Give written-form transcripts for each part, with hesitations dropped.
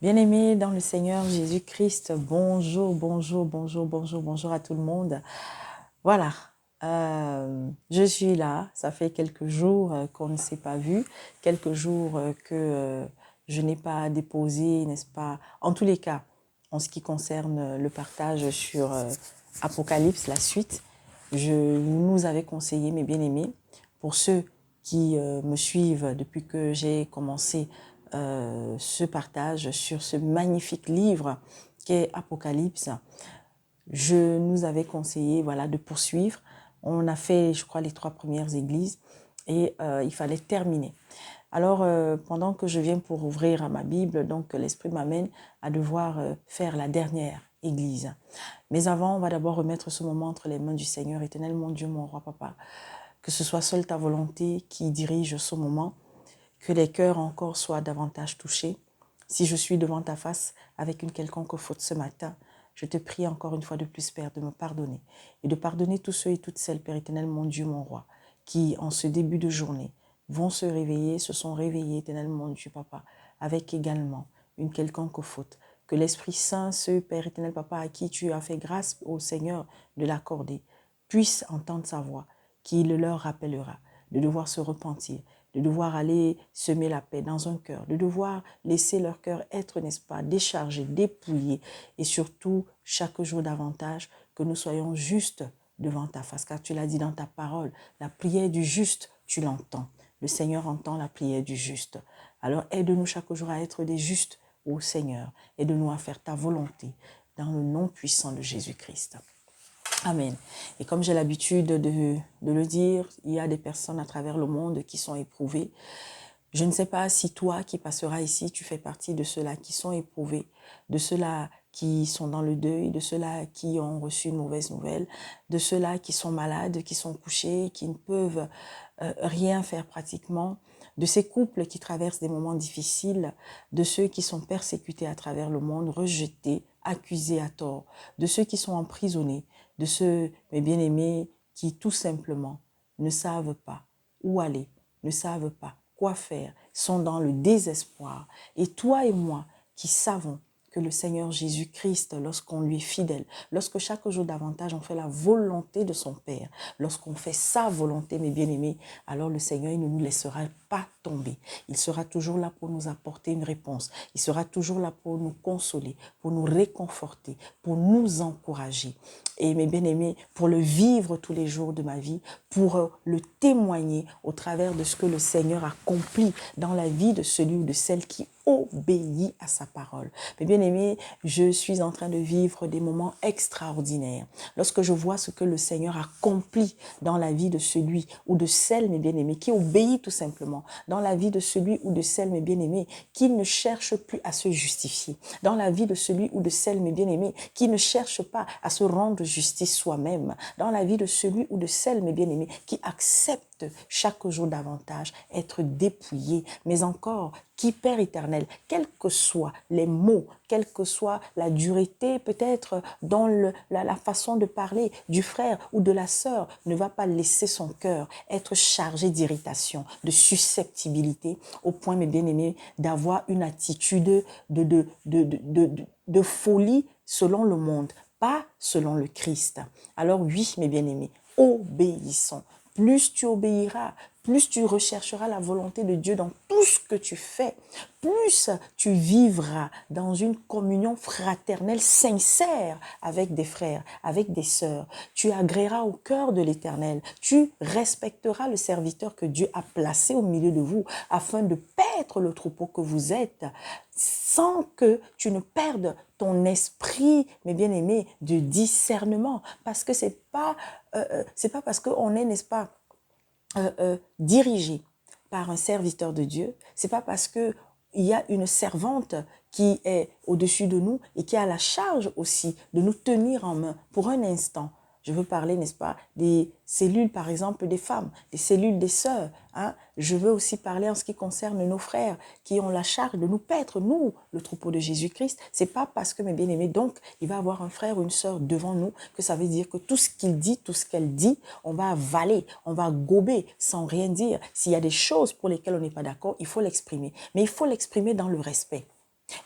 Bien-aimés dans le Seigneur Jésus-Christ, bonjour, bonjour, bonjour, bonjour, bonjour à tout le monde. Voilà, je suis là, ça fait quelques jours qu'on ne s'est pas vu, quelques jours que je n'ai pas déposé, n'est-ce pas? En tous les cas, en ce qui concerne le partage sur Apocalypse, la suite, je nous avais conseillé, mes bien-aimés, pour ceux qui me suivent depuis que j'ai commencé ce partage sur ce magnifique livre qu'est Apocalypse, je nous avais conseillé voilà, de poursuivre. On a fait, je crois, les 3 premières églises et il fallait terminer. Alors, pendant que je viens pour ouvrir ma Bible, donc l'Esprit m'amène à devoir faire la dernière église. Mais avant, on va d'abord remettre ce moment entre les mains du Seigneur. Éternel, mon Dieu, mon roi, papa, que ce soit seule ta volonté qui dirige ce moment, que les cœurs encore soient davantage touchés. Si je suis devant ta face avec une quelconque faute ce matin, je te prie encore une fois de plus, Père, de me pardonner et de pardonner tous ceux et toutes celles, Père éternel, mon Dieu, mon roi, qui, en ce début de journée, vont se réveiller, se sont réveillés, éternel, mon Dieu, papa, avec également une quelconque faute. Que l'Esprit Saint, ce Père éternel, papa, à qui tu as fait grâce au Seigneur de l'accorder, puisse entendre sa voix, qu'il leur rappellera de devoir se repentir, de devoir aller semer la paix dans un cœur, de devoir laisser leur cœur être, n'est-ce pas, déchargé, dépouillé, et surtout, chaque jour davantage, que nous soyons justes devant ta face, car tu l'as dit dans ta parole, la prière du juste, tu l'entends. Le Seigneur entend la prière du juste. Alors aide-nous chaque jour à être des justes ô Seigneur, aide-nous à faire ta volonté dans le nom puissant de Jésus-Christ. Amen. Et comme j'ai l'habitude de le dire, il y a des personnes à travers le monde qui sont éprouvées. Je ne sais pas si toi qui passeras ici, tu fais partie de ceux-là qui sont éprouvés, de ceux-là qui sont dans le deuil, de ceux-là qui ont reçu une mauvaise nouvelle, de ceux-là qui sont malades, qui sont couchés, qui ne peuvent rien faire pratiquement, de ces couples qui traversent des moments difficiles, de ceux qui sont persécutés à travers le monde, rejetés, accusés à tort, de ceux qui sont emprisonnés, de ceux, mes bien-aimés, qui tout simplement ne savent pas où aller, ne savent pas quoi faire, sont dans le désespoir. Et toi et moi qui savons que le Seigneur Jésus-Christ, lorsqu'on lui est fidèle, lorsque chaque jour davantage on fait la volonté de son Père, lorsqu'on fait sa volonté, mes bien-aimés, alors le Seigneur il ne nous laissera pas tomber. Il sera toujours là pour nous apporter une réponse. Il sera toujours là pour nous consoler, pour nous réconforter, pour nous encourager. Et mes bien-aimés, pour le vivre tous les jours de ma vie, pour le témoigner au travers de ce que le Seigneur accomplit dans la vie de celui ou de celle qui obéit à sa parole. Mais bien aimé, je suis en train de vivre des moments extraordinaires. Lorsque je vois ce que le Seigneur accomplit dans la vie de celui ou de celle, mes bien-aimés, qui obéit tout simplement, dans la vie de celui ou de celle, mes bien-aimés, qui ne cherche plus à se justifier, dans la vie de celui ou de celle, mes bien-aimés, qui ne cherche pas à se rendre justice soi-même, dans la vie de celui ou de celle, mes bien-aimés, qui accepte chaque jour davantage être dépouillé, mais encore qui, Père éternel, quels que soient les mots, quelle que soit la dureté peut-être dans la façon de parler du frère ou de la sœur, ne va pas laisser son cœur être chargé d'irritation, de susceptibilité, au point, mes bien-aimés, d'avoir une attitude de folie selon le monde, pas selon le Christ. Alors oui, mes bien-aimés, obéissons. Plus tu obéiras, plus tu rechercheras la volonté de Dieu dans tout ce que tu fais, plus tu vivras dans une communion fraternelle sincère avec des frères, avec des sœurs. Tu agréeras au cœur de l'Éternel. Tu respecteras le serviteur que Dieu a placé au milieu de vous afin de paître le troupeau que vous êtes sans que tu ne perdes ton esprit, mes bien-aimés, de discernement. Parce que c'est pas parce qu'on est, n'est-ce pas, dirigé par un serviteur de Dieu, c'est pas parce que il y a une servante qui est au-dessus de nous et qui a la charge aussi de nous tenir en main pour un instant. Je veux parler, n'est-ce pas, des cellules, par exemple, des femmes, des cellules des sœurs. Hein. Je veux aussi parler en ce qui concerne nos frères qui ont la charge de nous paître, nous, le troupeau de Jésus-Christ. C'est pas parce que, mes bien-aimés, donc, il va avoir un frère ou une sœur devant nous que ça veut dire que tout ce qu'il dit, tout ce qu'elle dit, on va avaler, on va gober sans rien dire. S'il y a des choses pour lesquelles on n'est pas d'accord, il faut l'exprimer. Mais il faut l'exprimer dans le respect.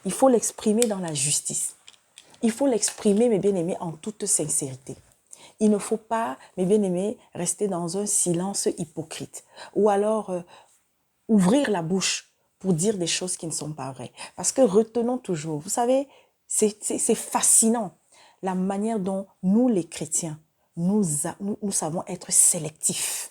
il faut l'exprimer dans la justice. Il faut l'exprimer, mes bien-aimés, en toute sincérité. Il ne faut pas, mes bien-aimés, rester dans un silence hypocrite. Ou alors ouvrir la bouche pour dire des choses qui ne sont pas vraies. Parce que retenons toujours, vous savez, c'est fascinant la manière dont nous, les chrétiens, nous savons être sélectifs.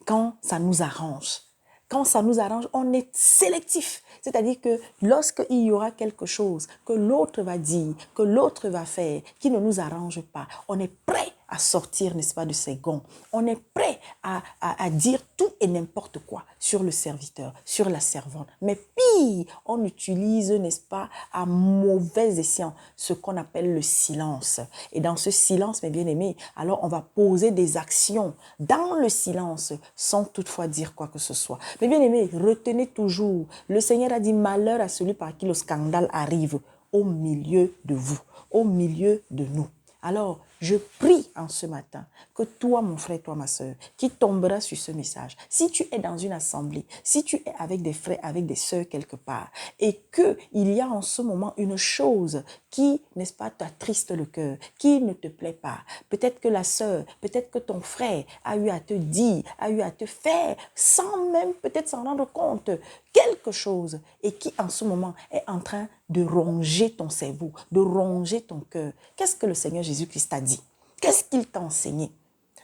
Quand ça nous arrange. Quand ça nous arrange, on est sélectif. C'est-à-dire que lorsqu'il y aura quelque chose que l'autre va dire, que l'autre va faire, qui ne nous arrange pas, on est prêt à sortir, n'est-ce pas, de ses gonds. On est prêt à dire tout et n'importe quoi sur le serviteur, sur la servante. Mais pire, on utilise, n'est-ce pas, à mauvais escient ce qu'on appelle le silence. Et dans ce silence, mes bien-aimés, alors on va poser des actions dans le silence sans toutefois dire quoi que ce soit. Mais bien-aimés, retenez toujours, le Seigneur a dit malheur à celui par qui le scandale arrive au milieu de vous, au milieu de nous. Alors, je prie en ce matin que toi, mon frère, toi, ma soeur, qui tombera sur ce message, si tu es dans une assemblée, si tu es avec des frères, avec des soeurs quelque part, et qu'il y a en ce moment une chose qui, n'est-ce pas, t'attriste le cœur, qui ne te plaît pas, peut-être que la soeur, peut-être que ton frère a eu à te dire, a eu à te faire, sans même peut-être s'en rendre compte, quelque chose, et qui en ce moment est en train de ronger ton cerveau, de ronger ton cœur. Qu'est-ce que le Seigneur Jésus-Christ t'a dit? Qu'est-ce qu'il t'a enseigné?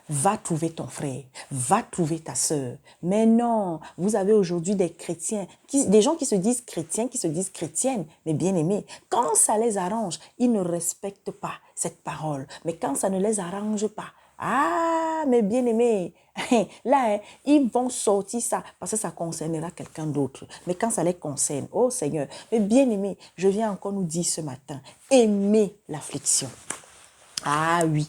Va trouver ton frère, va trouver ta sœur. Mais non, vous avez aujourd'hui des chrétiens, des gens qui se disent chrétiens, qui se disent chrétiennes, mais bien aimés. Quand ça les arrange, ils ne respectent pas cette parole. Mais quand ça ne les arrange pas, ah, mes bien-aimés, là, ils vont sortir ça parce que ça concernera quelqu'un d'autre. Mais quand ça les concerne, oh Seigneur, mes bien-aimés, je viens encore nous dire ce matin, aimez l'affliction. Ah oui,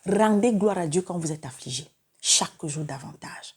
rendez gloire à Dieu quand vous êtes affligés, chaque jour davantage.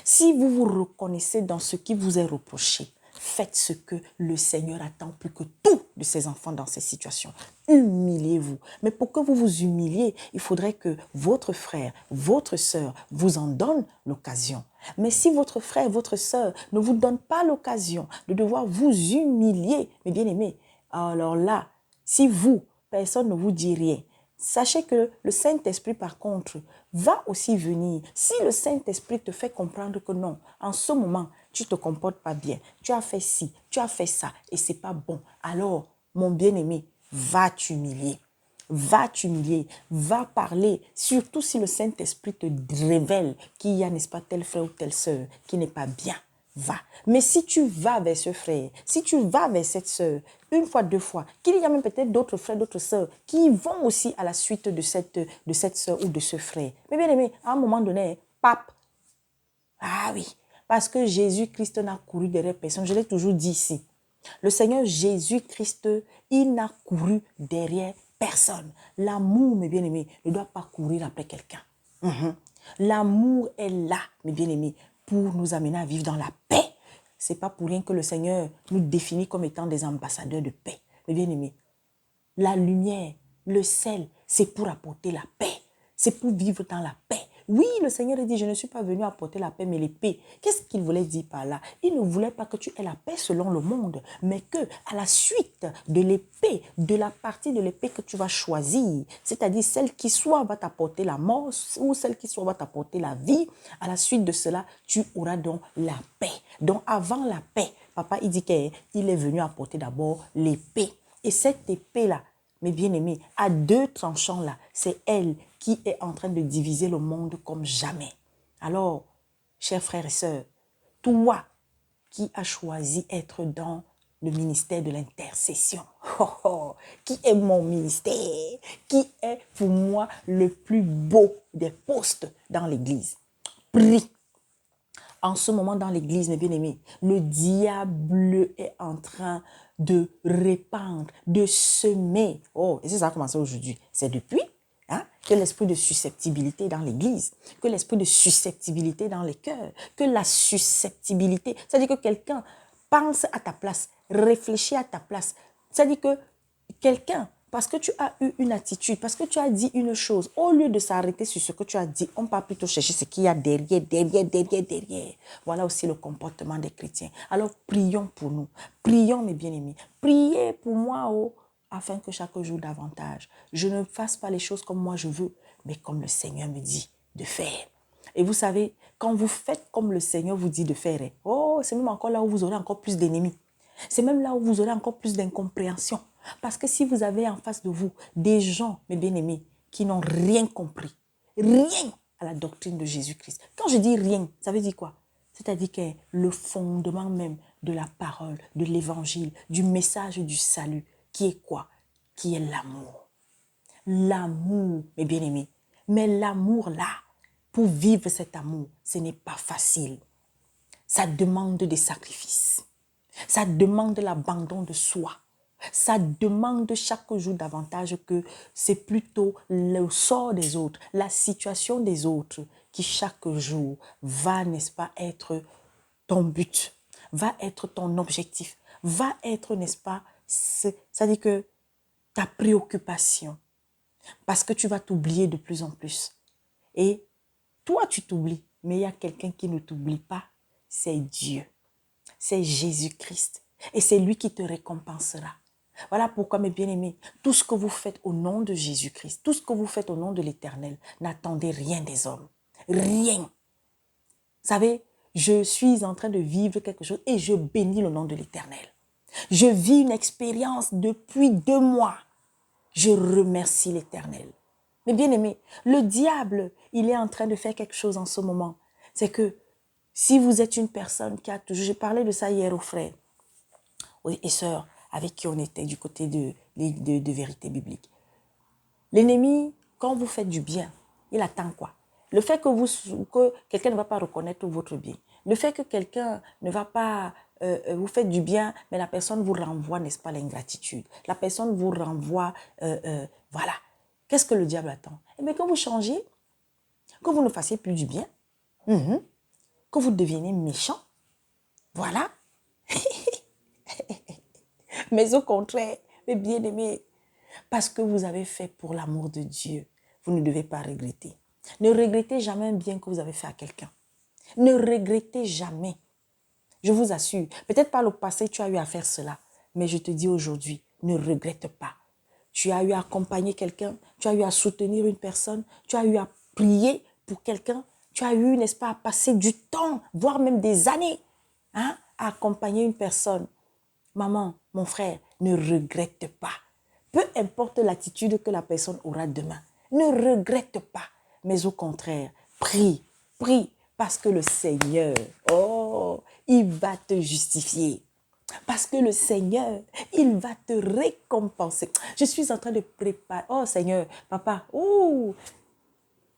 Si vous vous reconnaissez dans ce qui vous est reproché, faites ce que le Seigneur attend plus que tout de ses enfants dans ces situations. Humiliez-vous. Mais pour que vous vous humiliez, il faudrait que votre frère, votre sœur vous en donne l'occasion. Mais si votre frère, votre sœur ne vous donne pas l'occasion de devoir vous humilier, mes bien-aimés, alors là, si vous, personne ne vous dit rien, sachez que le Saint-Esprit, par contre, va aussi venir. Si le Saint-Esprit te fait comprendre que non, en ce moment, tu ne te comportes pas bien, tu as fait ci, tu as fait ça, et ce n'est pas bon, alors, mon bien-aimé, va t'humilier. Va t'humilier, va parler, surtout si le Saint-Esprit te révèle qu'il y a, n'est-ce pas, tel frère ou telle sœur qui n'est pas bien. Va. Mais si tu vas vers ce frère, si tu vas vers cette sœur, une fois, deux fois, qu'il y a même peut-être d'autres frères, d'autres sœurs qui vont aussi à la suite de cette sœur ou de ce frère. Mais bien aimé, à un moment donné, pape, ah oui, parce que Jésus-Christ n'a couru derrière personne, je l'ai toujours dit ici. Le Seigneur Jésus-Christ, il n'a couru derrière personne. L'amour, mes bien-aimés, ne doit pas courir après quelqu'un. L'amour est là, mes bien-aimés, pour nous amener à vivre dans la paix. Ce n'est pas pour rien que le Seigneur nous définit comme étant des ambassadeurs de paix. Mes bien-aimés, la lumière, le sel, c'est pour apporter la paix. C'est pour vivre dans la paix. Oui, le Seigneur a dit, je ne suis pas venu apporter la paix, mais l'épée. Qu'est-ce qu'il voulait dire par là? Il ne voulait pas que tu aies la paix selon le monde, mais que à la suite de l'épée, de la partie de l'épée que tu vas choisir, c'est-à-dire celle qui soit va t'apporter la mort ou celle qui soit va t'apporter la vie, à la suite de cela, tu auras donc la paix. Donc avant la paix, papa, il dit qu'il est venu apporter d'abord l'épée. Et cette épée-là, mes bien-aimés, à deux tranchants là, c'est elle qui est en train de diviser le monde comme jamais. Alors, chers frères et sœurs, toi qui as choisi être dans le ministère de l'intercession, qui est mon ministère, qui est pour moi le plus beau des postes dans l'église, prie. En ce moment dans l'église, mes bien-aimés, le diable est en train de répandre, de semer. Oh, et c'est ça qui a commencé aujourd'hui. C'est depuis que l'esprit de susceptibilité dans l'église, que l'esprit de susceptibilité dans les cœurs, que la susceptibilité, c'est-à-dire que quelqu'un pense à ta place, réfléchit à ta place. C'est-à-dire que quelqu'un parce que tu as eu une attitude, parce que tu as dit une chose, au lieu de s'arrêter sur ce que tu as dit, on va plutôt chercher ce qu'il y a derrière, derrière. Voilà aussi le comportement des chrétiens. Alors, prions pour nous. Prions, mes bien-aimés. Priez pour moi, afin que chaque jour davantage, je ne fasse pas les choses comme moi je veux, mais comme le Seigneur me dit de faire. Et vous savez, quand vous faites comme le Seigneur vous dit de faire, c'est même encore là où vous aurez encore plus d'ennemis. C'est même là où vous aurez encore plus d'incompréhension. Parce que si vous avez en face de vous des gens, mes bien-aimés, qui n'ont rien compris, rien à la doctrine de Jésus-Christ. Quand je dis rien, ça veut dire quoi? C'est-à-dire que le fondement même de la parole, de l'évangile, du message du salut, qui est quoi? Qui est l'amour. L'amour, mes bien-aimés. Mais l'amour là, pour vivre cet amour, ce n'est pas facile. Ça demande des sacrifices. Ça demande l'abandon de soi. Ça demande chaque jour davantage que c'est plutôt le sort des autres, la situation des autres qui chaque jour va, n'est-ce pas, être ton but, va être ton objectif, va être, n'est-ce pas, c'est-à-dire que ta préoccupation, parce que tu vas t'oublier de plus en plus. Et toi, tu t'oublies, mais il y a quelqu'un qui ne t'oublie pas, c'est Dieu. C'est Jésus-Christ. Et c'est lui qui te récompensera. Voilà pourquoi, mes bien-aimés, tout ce que vous faites au nom de Jésus-Christ, tout ce que vous faites au nom de l'Éternel, n'attendez rien des hommes. Rien. Vous savez, je suis en train de vivre quelque chose et je bénis le nom de l'Éternel. Je vis une expérience depuis 2 mois. Je remercie l'Éternel. Mais bien-aimés, le diable, il est en train de faire quelque chose en ce moment. C'est que si vous êtes une personne qui a toujours... J'ai parlé de ça hier aux frères et sœurs avec qui on était du côté de vérité biblique. L'ennemi, quand vous faites du bien, il attend quoi? Le fait que quelqu'un ne va pas reconnaître votre bien. Le fait que quelqu'un ne va pas... vous faites du bien, mais la personne vous renvoie, n'est-ce pas, l'ingratitude. La personne vous renvoie... voilà. Qu'est-ce que le diable attend? Eh bien, que vous changiez, que vous ne fassiez plus du bien, que vous deveniez méchant. Voilà. Mais au contraire, mes bien-aimés, parce que vous avez fait pour l'amour de Dieu, vous ne devez pas regretter. Ne regrettez jamais un bien que vous avez fait à quelqu'un. Ne regrettez jamais. Je vous assure, peut-être par le passé, tu as eu à faire cela. Mais je te dis aujourd'hui, ne regrette pas. Tu as eu à accompagner quelqu'un, tu as eu à soutenir une personne, tu as eu à prier pour quelqu'un, tu as eu, n'est-ce pas, à passer du temps, voire même des années, à accompagner une personne. Maman, mon frère, ne regrette pas. Peu importe l'attitude que la personne aura demain, ne regrette pas. Mais au contraire, prie, prie, parce que le Seigneur, il va te justifier. Parce que le Seigneur, il va te récompenser. Je suis en train de préparer, Seigneur, papa,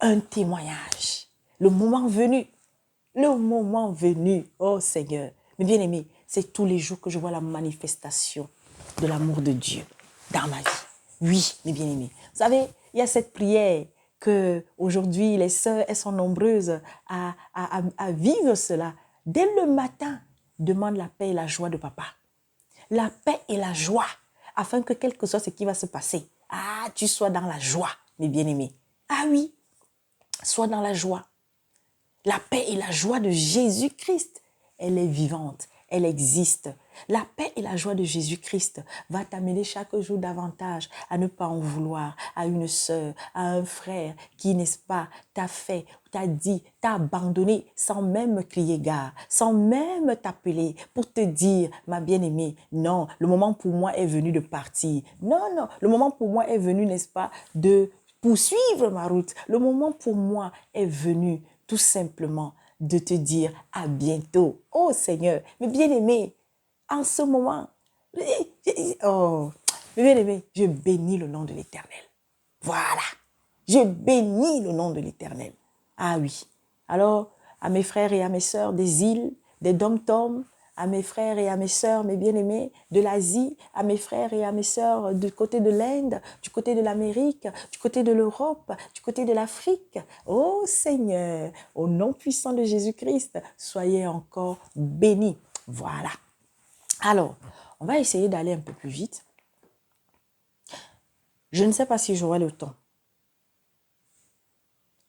un témoignage. Le moment venu, oh Seigneur. Mais bien aimé, c'est tous les jours que je vois la manifestation de l'amour de Dieu dans ma vie. Oui, mes bien-aimés. Vous savez, il y a cette prière que aujourd'hui les sœurs, elles sont nombreuses à vivre cela. Dès le matin, demande la paix et la joie de papa. La paix et la joie, afin que quel que soit ce qui va se passer, tu sois dans la joie, mes bien-aimés. Ah oui, sois dans la joie. La paix et la joie de Jésus-Christ, elle est vivante, elle existe. La paix et la joie de Jésus-Christ va t'amener chaque jour davantage à ne pas en vouloir à une sœur, à un frère qui, n'est-ce pas, t'a fait, t'a dit, t'a abandonné sans même crier gare, sans même t'appeler pour te dire, ma bien-aimée, non, le moment pour moi est venu de partir. Non, non, le moment pour moi est venu, n'est-ce pas, de poursuivre ma route. Le moment pour moi est venu tout simplement de te dire à bientôt. Oh Seigneur, mais bien-aimé, en ce moment, bien-aimé, je bénis le nom de l'Éternel. Voilà, je bénis le nom de l'Éternel. Ah oui, alors à mes frères et à mes sœurs des îles, des dom-toms, à mes frères et à mes sœurs, mes bien-aimés, de l'Asie, à mes frères et à mes sœurs du côté de l'Inde, du côté de l'Amérique, du côté de l'Europe, du côté de l'Afrique. Oh Seigneur, au nom puissant de Jésus-Christ, soyez encore bénis. Voilà. Alors, on va essayer d'aller un peu plus vite. Je ne sais pas si j'aurai le temps.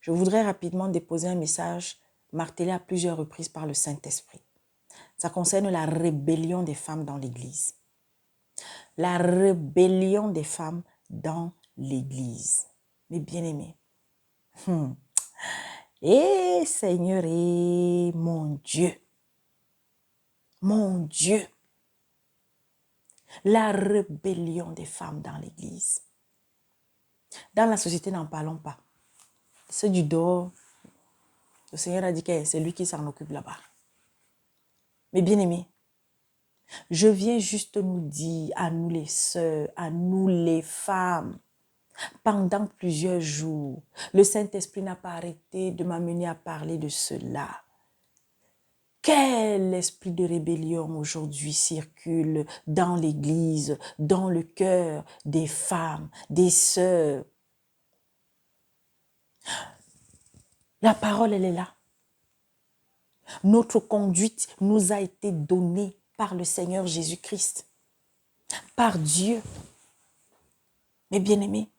Je voudrais rapidement déposer un message martelé à plusieurs reprises par le Saint-Esprit. Ça concerne la rébellion des femmes dans l'Église. La rébellion des femmes dans l'Église. Mes bien-aimés. Et Seigneur, et mon Dieu. Mon Dieu. La rébellion des femmes dans l'Église. Dans la société, n'en parlons pas. Ceux du dehors, le Seigneur a dit que c'est lui qui s'en occupe là-bas. Mais bien-aimés, je viens juste nous dire à nous les sœurs, à nous les femmes, pendant plusieurs jours, le Saint-Esprit n'a pas arrêté de m'amener à parler de cela. Quel esprit de rébellion aujourd'hui circule dans l'Église, dans le cœur des femmes, des sœurs. La parole, elle est là. Notre conduite nous a été donnée par le Seigneur Jésus-Christ, par Dieu. Mes bien-aimés,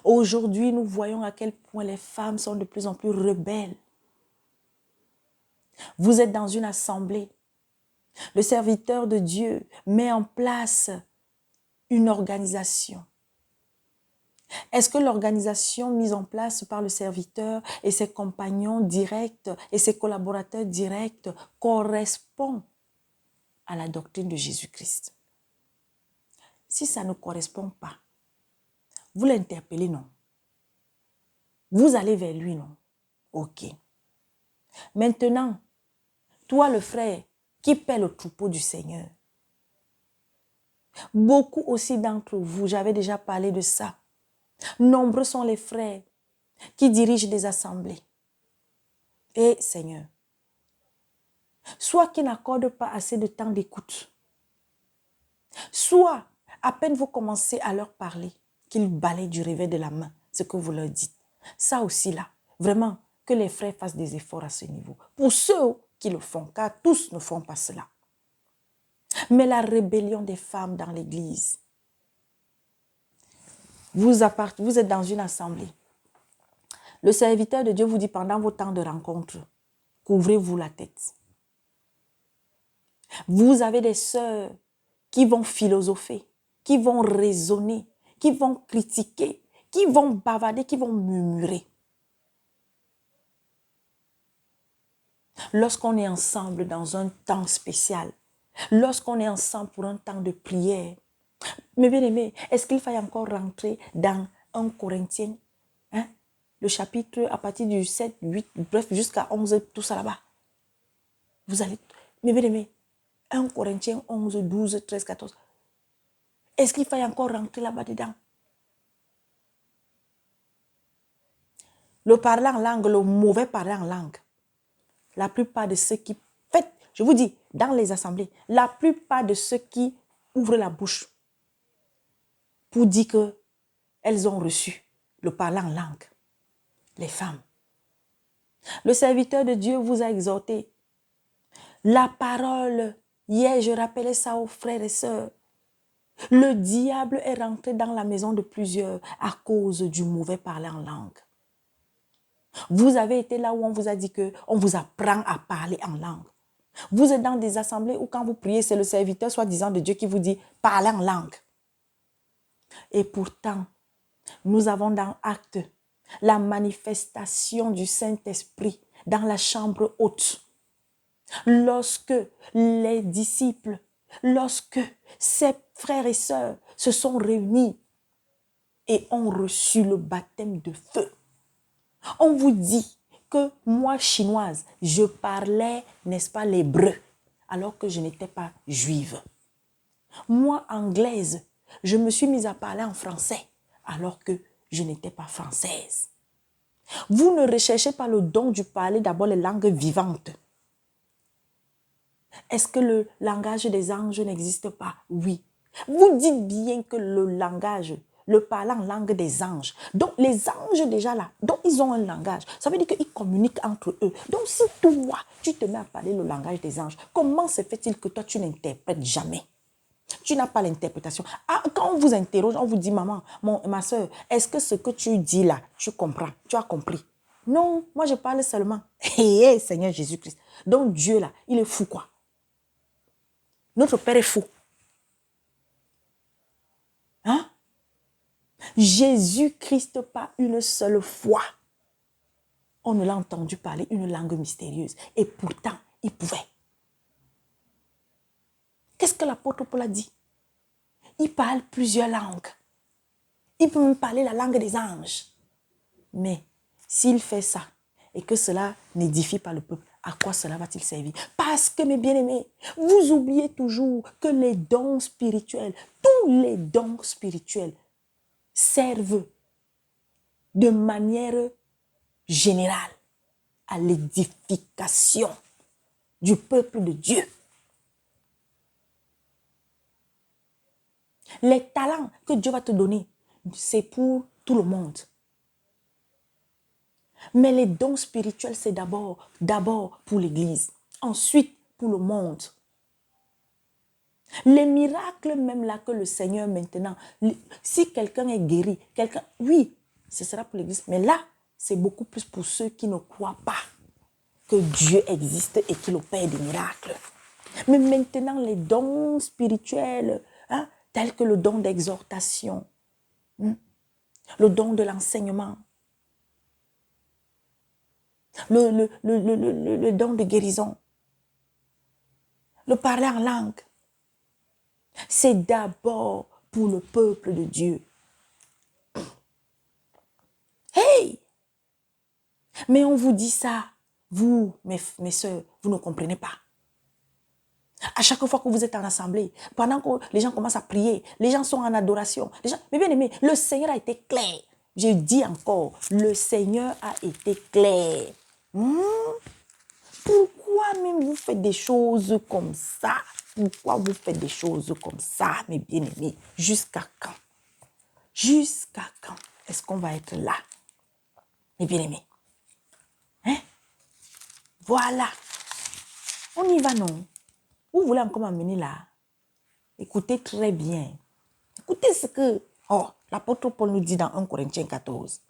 aujourd'hui, nous voyons à quel point les femmes sont de plus en plus rebelles. Vous êtes dans une assemblée. Le serviteur de Dieu met en place une organisation. Est-ce que l'organisation mise en place par le serviteur et ses compagnons directs et ses collaborateurs directs correspond à la doctrine de Jésus-Christ? Si ça ne correspond pas, vous l'interpellez, non? Vous allez vers lui, non? Ok. Maintenant, toi le frère qui paie le troupeau du Seigneur, beaucoup aussi d'entre vous, j'avais déjà parlé de ça, nombreux sont les frères qui dirigent des assemblées. Et Seigneur, soit qui n'accordent pas assez de temps d'écoute, soit à peine vous commencez à leur parler, qu'ils balayent du revers de la main ce que vous leur dites. Ça aussi là, vraiment, que les frères fassent des efforts à ce niveau. Pour ceux qui le font, car tous ne font pas cela. Mais la rébellion des femmes dans l'église, vous êtes dans une assemblée. Le serviteur de Dieu vous dit pendant vos temps de rencontre, couvrez-vous la tête. Vous avez des sœurs qui vont philosopher, qui vont raisonner, qui vont critiquer, qui vont bavarder, qui vont murmurer. Lorsqu'on est ensemble dans un temps spécial, lorsqu'on est ensemble pour un temps de prière, mes bien-aimés, est-ce qu'il faille encore rentrer dans 1 Corinthiens, le chapitre à partir du 7, 8, bref, jusqu'à 11, tout ça là-bas? Vous allez, mes bien-aimés, 1 Corinthiens 11, 12, 13, 14. Est-ce qu'il faille encore rentrer là-bas dedans? Le parler en langue, le mauvais parler en langue. La plupart de ceux qui, je vous dis, dans les assemblées, la plupart de ceux qui ouvrent la bouche pour dire qu'elles ont reçu le parler en langue, les femmes. Le serviteur de Dieu vous a exhorté. La parole, hier je rappelais ça aux frères et sœurs. Le diable est rentré dans la maison de plusieurs à cause du mauvais parler en langue. Vous avez été là où on vous a dit qu'on vous apprend à parler en langue. Vous êtes dans des assemblées où quand vous priez, c'est le serviteur soi-disant de Dieu qui vous dit « parlez en langue ». Et pourtant, nous avons dans Actes la manifestation du Saint-Esprit dans la chambre haute. Lorsque les disciples, lorsque ces frères et sœurs se sont réunis et ont reçu le baptême de feu, on vous dit que moi, chinoise, je parlais, n'est-ce pas, l'hébreu, alors que je n'étais pas juive. Moi, anglaise, je me suis mise à parler en français, alors que je n'étais pas française. Vous ne recherchez pas le don du parler, d'abord les langues vivantes. Est-ce que le langage des anges n'existe pas? Oui. Vous dites bien que le langage, le parler en langue des anges. Donc, les anges déjà là, donc ils ont un langage. Ça veut dire qu'ils communiquent entre eux. Donc, si toi, tu te mets à parler le langage des anges, comment se fait-il que toi, tu n'interprètes jamais? Tu n'as pas l'interprétation. Ah, quand on vous interroge, on vous dit, maman, ma soeur, est-ce que ce que tu dis là, tu comprends? Tu as compris? Non, moi je parle seulement. Hé, Seigneur Jésus-Christ. Donc Dieu là, il est fou quoi. Notre Père est fou. Hein? Jésus-Christ, pas une seule fois, on ne l'a entendu parler une langue mystérieuse. Et pourtant, il pouvait. Qu'est-ce que l'apôtre Paul a dit? Il parle plusieurs langues. Il peut même parler la langue des anges. Mais s'il fait ça et que cela n'édifie pas le peuple, à quoi cela va-t-il servir? Parce que, mes bien-aimés, vous oubliez toujours que les dons spirituels, tous les dons spirituels servent de manière générale à l'édification du peuple de Dieu. Les talents que Dieu va te donner, c'est pour tout le monde. Mais les dons spirituels, c'est d'abord pour l'Église. Ensuite, pour le monde. Les miracles même là que le Seigneur maintenant, si quelqu'un est guéri, oui, ce sera pour l'Église. Mais là, c'est beaucoup plus pour ceux qui ne croient pas que Dieu existe et qu'il opère des miracles. Mais maintenant, les dons spirituels, hein, tels que le don d'exhortation, le don de l'enseignement, le don de guérison, le parler en langue, c'est d'abord pour le peuple de Dieu. Hey! Mais on vous dit ça, vous, mes soeurs, vous ne comprenez pas. À chaque fois que vous êtes en assemblée, pendant que les gens commencent à prier, les gens sont en adoration. Mais bien aimé, le Seigneur a été clair. Je dis encore, le Seigneur a été clair. Pourquoi même vous faites des choses comme ça? Pourquoi vous faites des choses comme ça, mes bien-aimés? Jusqu'à quand? Jusqu'à quand est-ce qu'on va être là, mes bien-aimés? Hein? Voilà. On y va, non? Vous voulez encore m'amener là? Écoutez très bien. Écoutez ce que l'apôtre Paul nous dit dans 1 Corinthiens 14.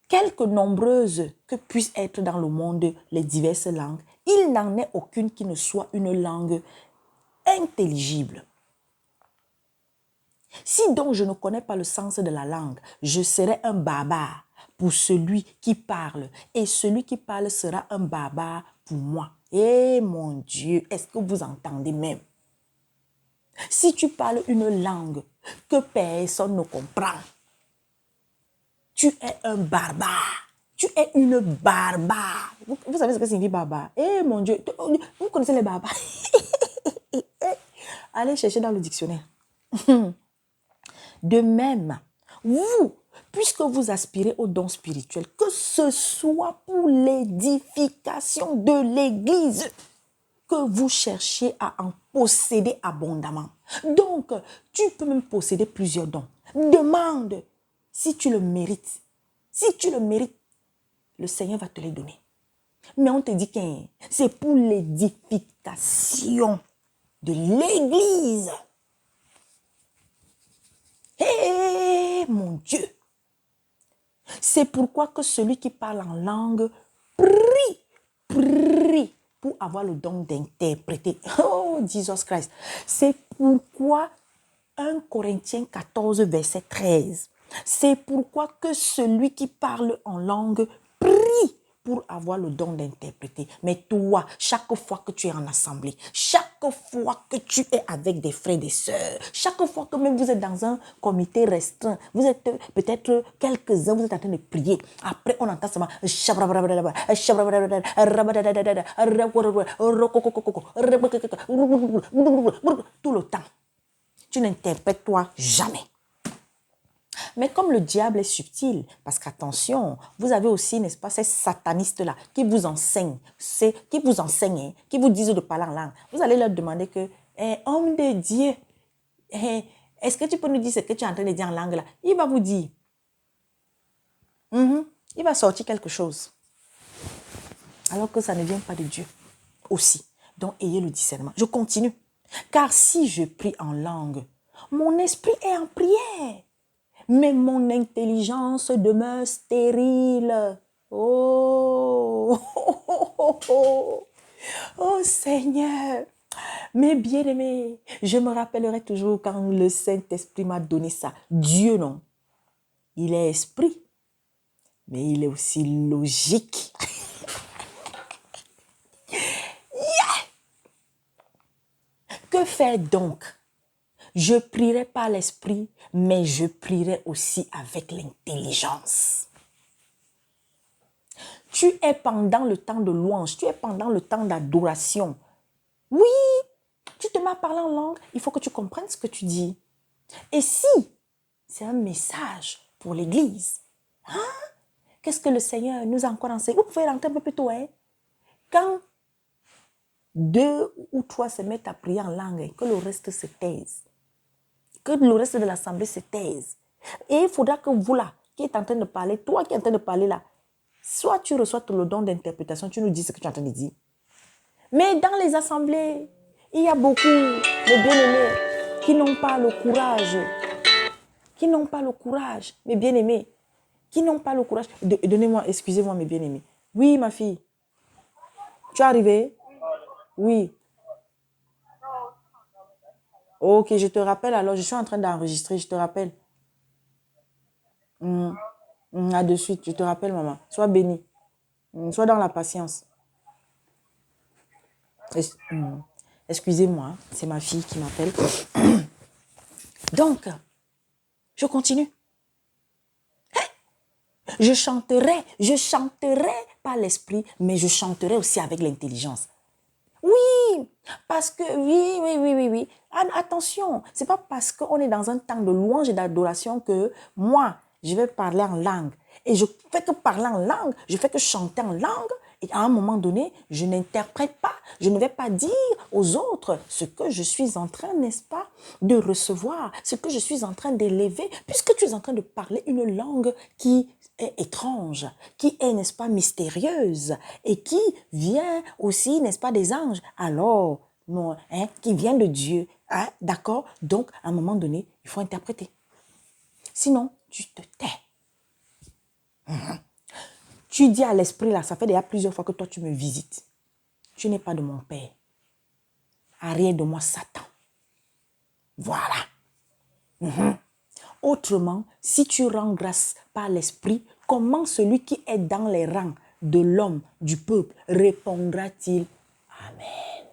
Quelque nombreuses que puissent être dans le monde les diverses langues, il n'en est aucune qui ne soit une langue intelligible. Si donc je ne connais pas le sens de la langue, je serai un barbare pour celui qui parle, et celui qui parle sera un barbare pour moi. Eh mon Dieu, est-ce que vous entendez même? Si tu parles une langue que personne ne comprend, tu es un barbare. Tu es une barbare. Vous savez ce que signifie barbare? Eh mon Dieu, vous connaissez les barbares? Allez chercher dans le dictionnaire. De même, vous, puisque vous aspirez aux dons spirituels, que ce soit pour l'édification de l'Église, que vous cherchiez à en posséder abondamment. Donc, tu peux même posséder plusieurs dons. Demande si tu le mérites. Si tu le mérites, le Seigneur va te les donner. Mais on te dit que c'est pour l'édification de l'Église. Hé, mon Dieu! C'est pourquoi que celui qui parle en langue prie pour avoir le don d'interpréter. Oh, Jesus Christ! C'est pourquoi 1 Corinthiens 14, verset 13. C'est pourquoi que celui qui parle en langue prie pour avoir le don d'interpréter. Mais toi, chaque fois que tu es en assemblée, chaque fois que tu es avec des frères et des sœurs, chaque fois que même vous êtes dans un comité restreint, vous êtes peut-être quelques-uns, vous êtes en train de prier. Après, on entend seulement tout le temps. Tu n'interprètes toi jamais. Mais comme le diable est subtil, parce qu'attention, vous avez aussi, n'est-ce pas, ces satanistes-là qui vous enseignent, qui vous disent de parler en langue. Vous allez leur demander que, homme de Dieu, est-ce que tu peux nous dire ce que tu es en train de dire en langue là? Il va vous dire. Il va sortir quelque chose. Alors que ça ne vient pas de Dieu aussi. Donc, ayez le discernement. Je continue. Car si je prie en langue, mon esprit est en prière, mais mon intelligence demeure stérile. Oh, oh Seigneur, mes bien-aimés, je me rappellerai toujours quand le Saint-Esprit m'a donné ça. Dieu, non, il est esprit, mais il est aussi logique. Que faire donc? Je prierai par l'esprit, mais je prierai aussi avec l'intelligence. Tu es pendant le temps de louange, tu es pendant le temps d'adoration. Oui, tu te mets à parler en langue, il faut que tu comprennes ce que tu dis. Et si c'est un message pour l'église, hein? Qu'est-ce que le Seigneur nous a encore enseigné? Vous pouvez rentrer un peu plus tôt. Hein? Quand 2 ou 3 se mettent à prier en langue, que le reste se taise. Que le reste de l'assemblée se taise. Et il faudra que vous là, qui êtes en train de parler, toi qui es en train de parler là, soit tu reçois tout le don d'interprétation, tu nous dis ce que tu es en train de dire. Mais dans les assemblées, il y a beaucoup de bien-aimés qui n'ont pas le courage. Qui n'ont pas le courage, mes bien-aimés. Qui n'ont pas le courage. Donnez-moi, excusez-moi, mes bien-aimés. Oui, ma fille. Tu es arrivée? Oui. Ok, je te rappelle alors. Je suis en train d'enregistrer, je te rappelle. À de suite, je te rappelle, maman. Sois bénie. Sois dans la patience. Excusez-moi, c'est ma fille qui m'appelle. Donc, je continue. Je chanterai par l'esprit, mais je chanterai aussi avec l'intelligence. Oui, parce que, oui. Attention, c'est pas parce qu'on est dans un temps de louange et d'adoration que moi, je vais parler en langue. Et je fais que parler en langue, je fais que chanter en langue. Et à un moment donné, je n'interprète pas, je ne vais pas dire aux autres ce que je suis en train, n'est-ce pas, de recevoir, ce que je suis en train d'élever, puisque tu es en train de parler une langue qui est étrange, qui est, n'est-ce pas, mystérieuse et qui vient aussi, n'est-ce pas, des anges. Alors, non, hein, qui vient de Dieu, hein, d'accord? Donc, à un moment donné, il faut interpréter. Sinon, tu te tais. Tu dis à l'esprit, là, ça fait déjà plusieurs fois que toi, tu me visites. Tu n'es pas de mon Père. Arrière de moi, Satan. Voilà. Autrement, si tu rends grâce par l'esprit, comment celui qui est dans les rangs de l'homme, du peuple, répondra-t-il Amen?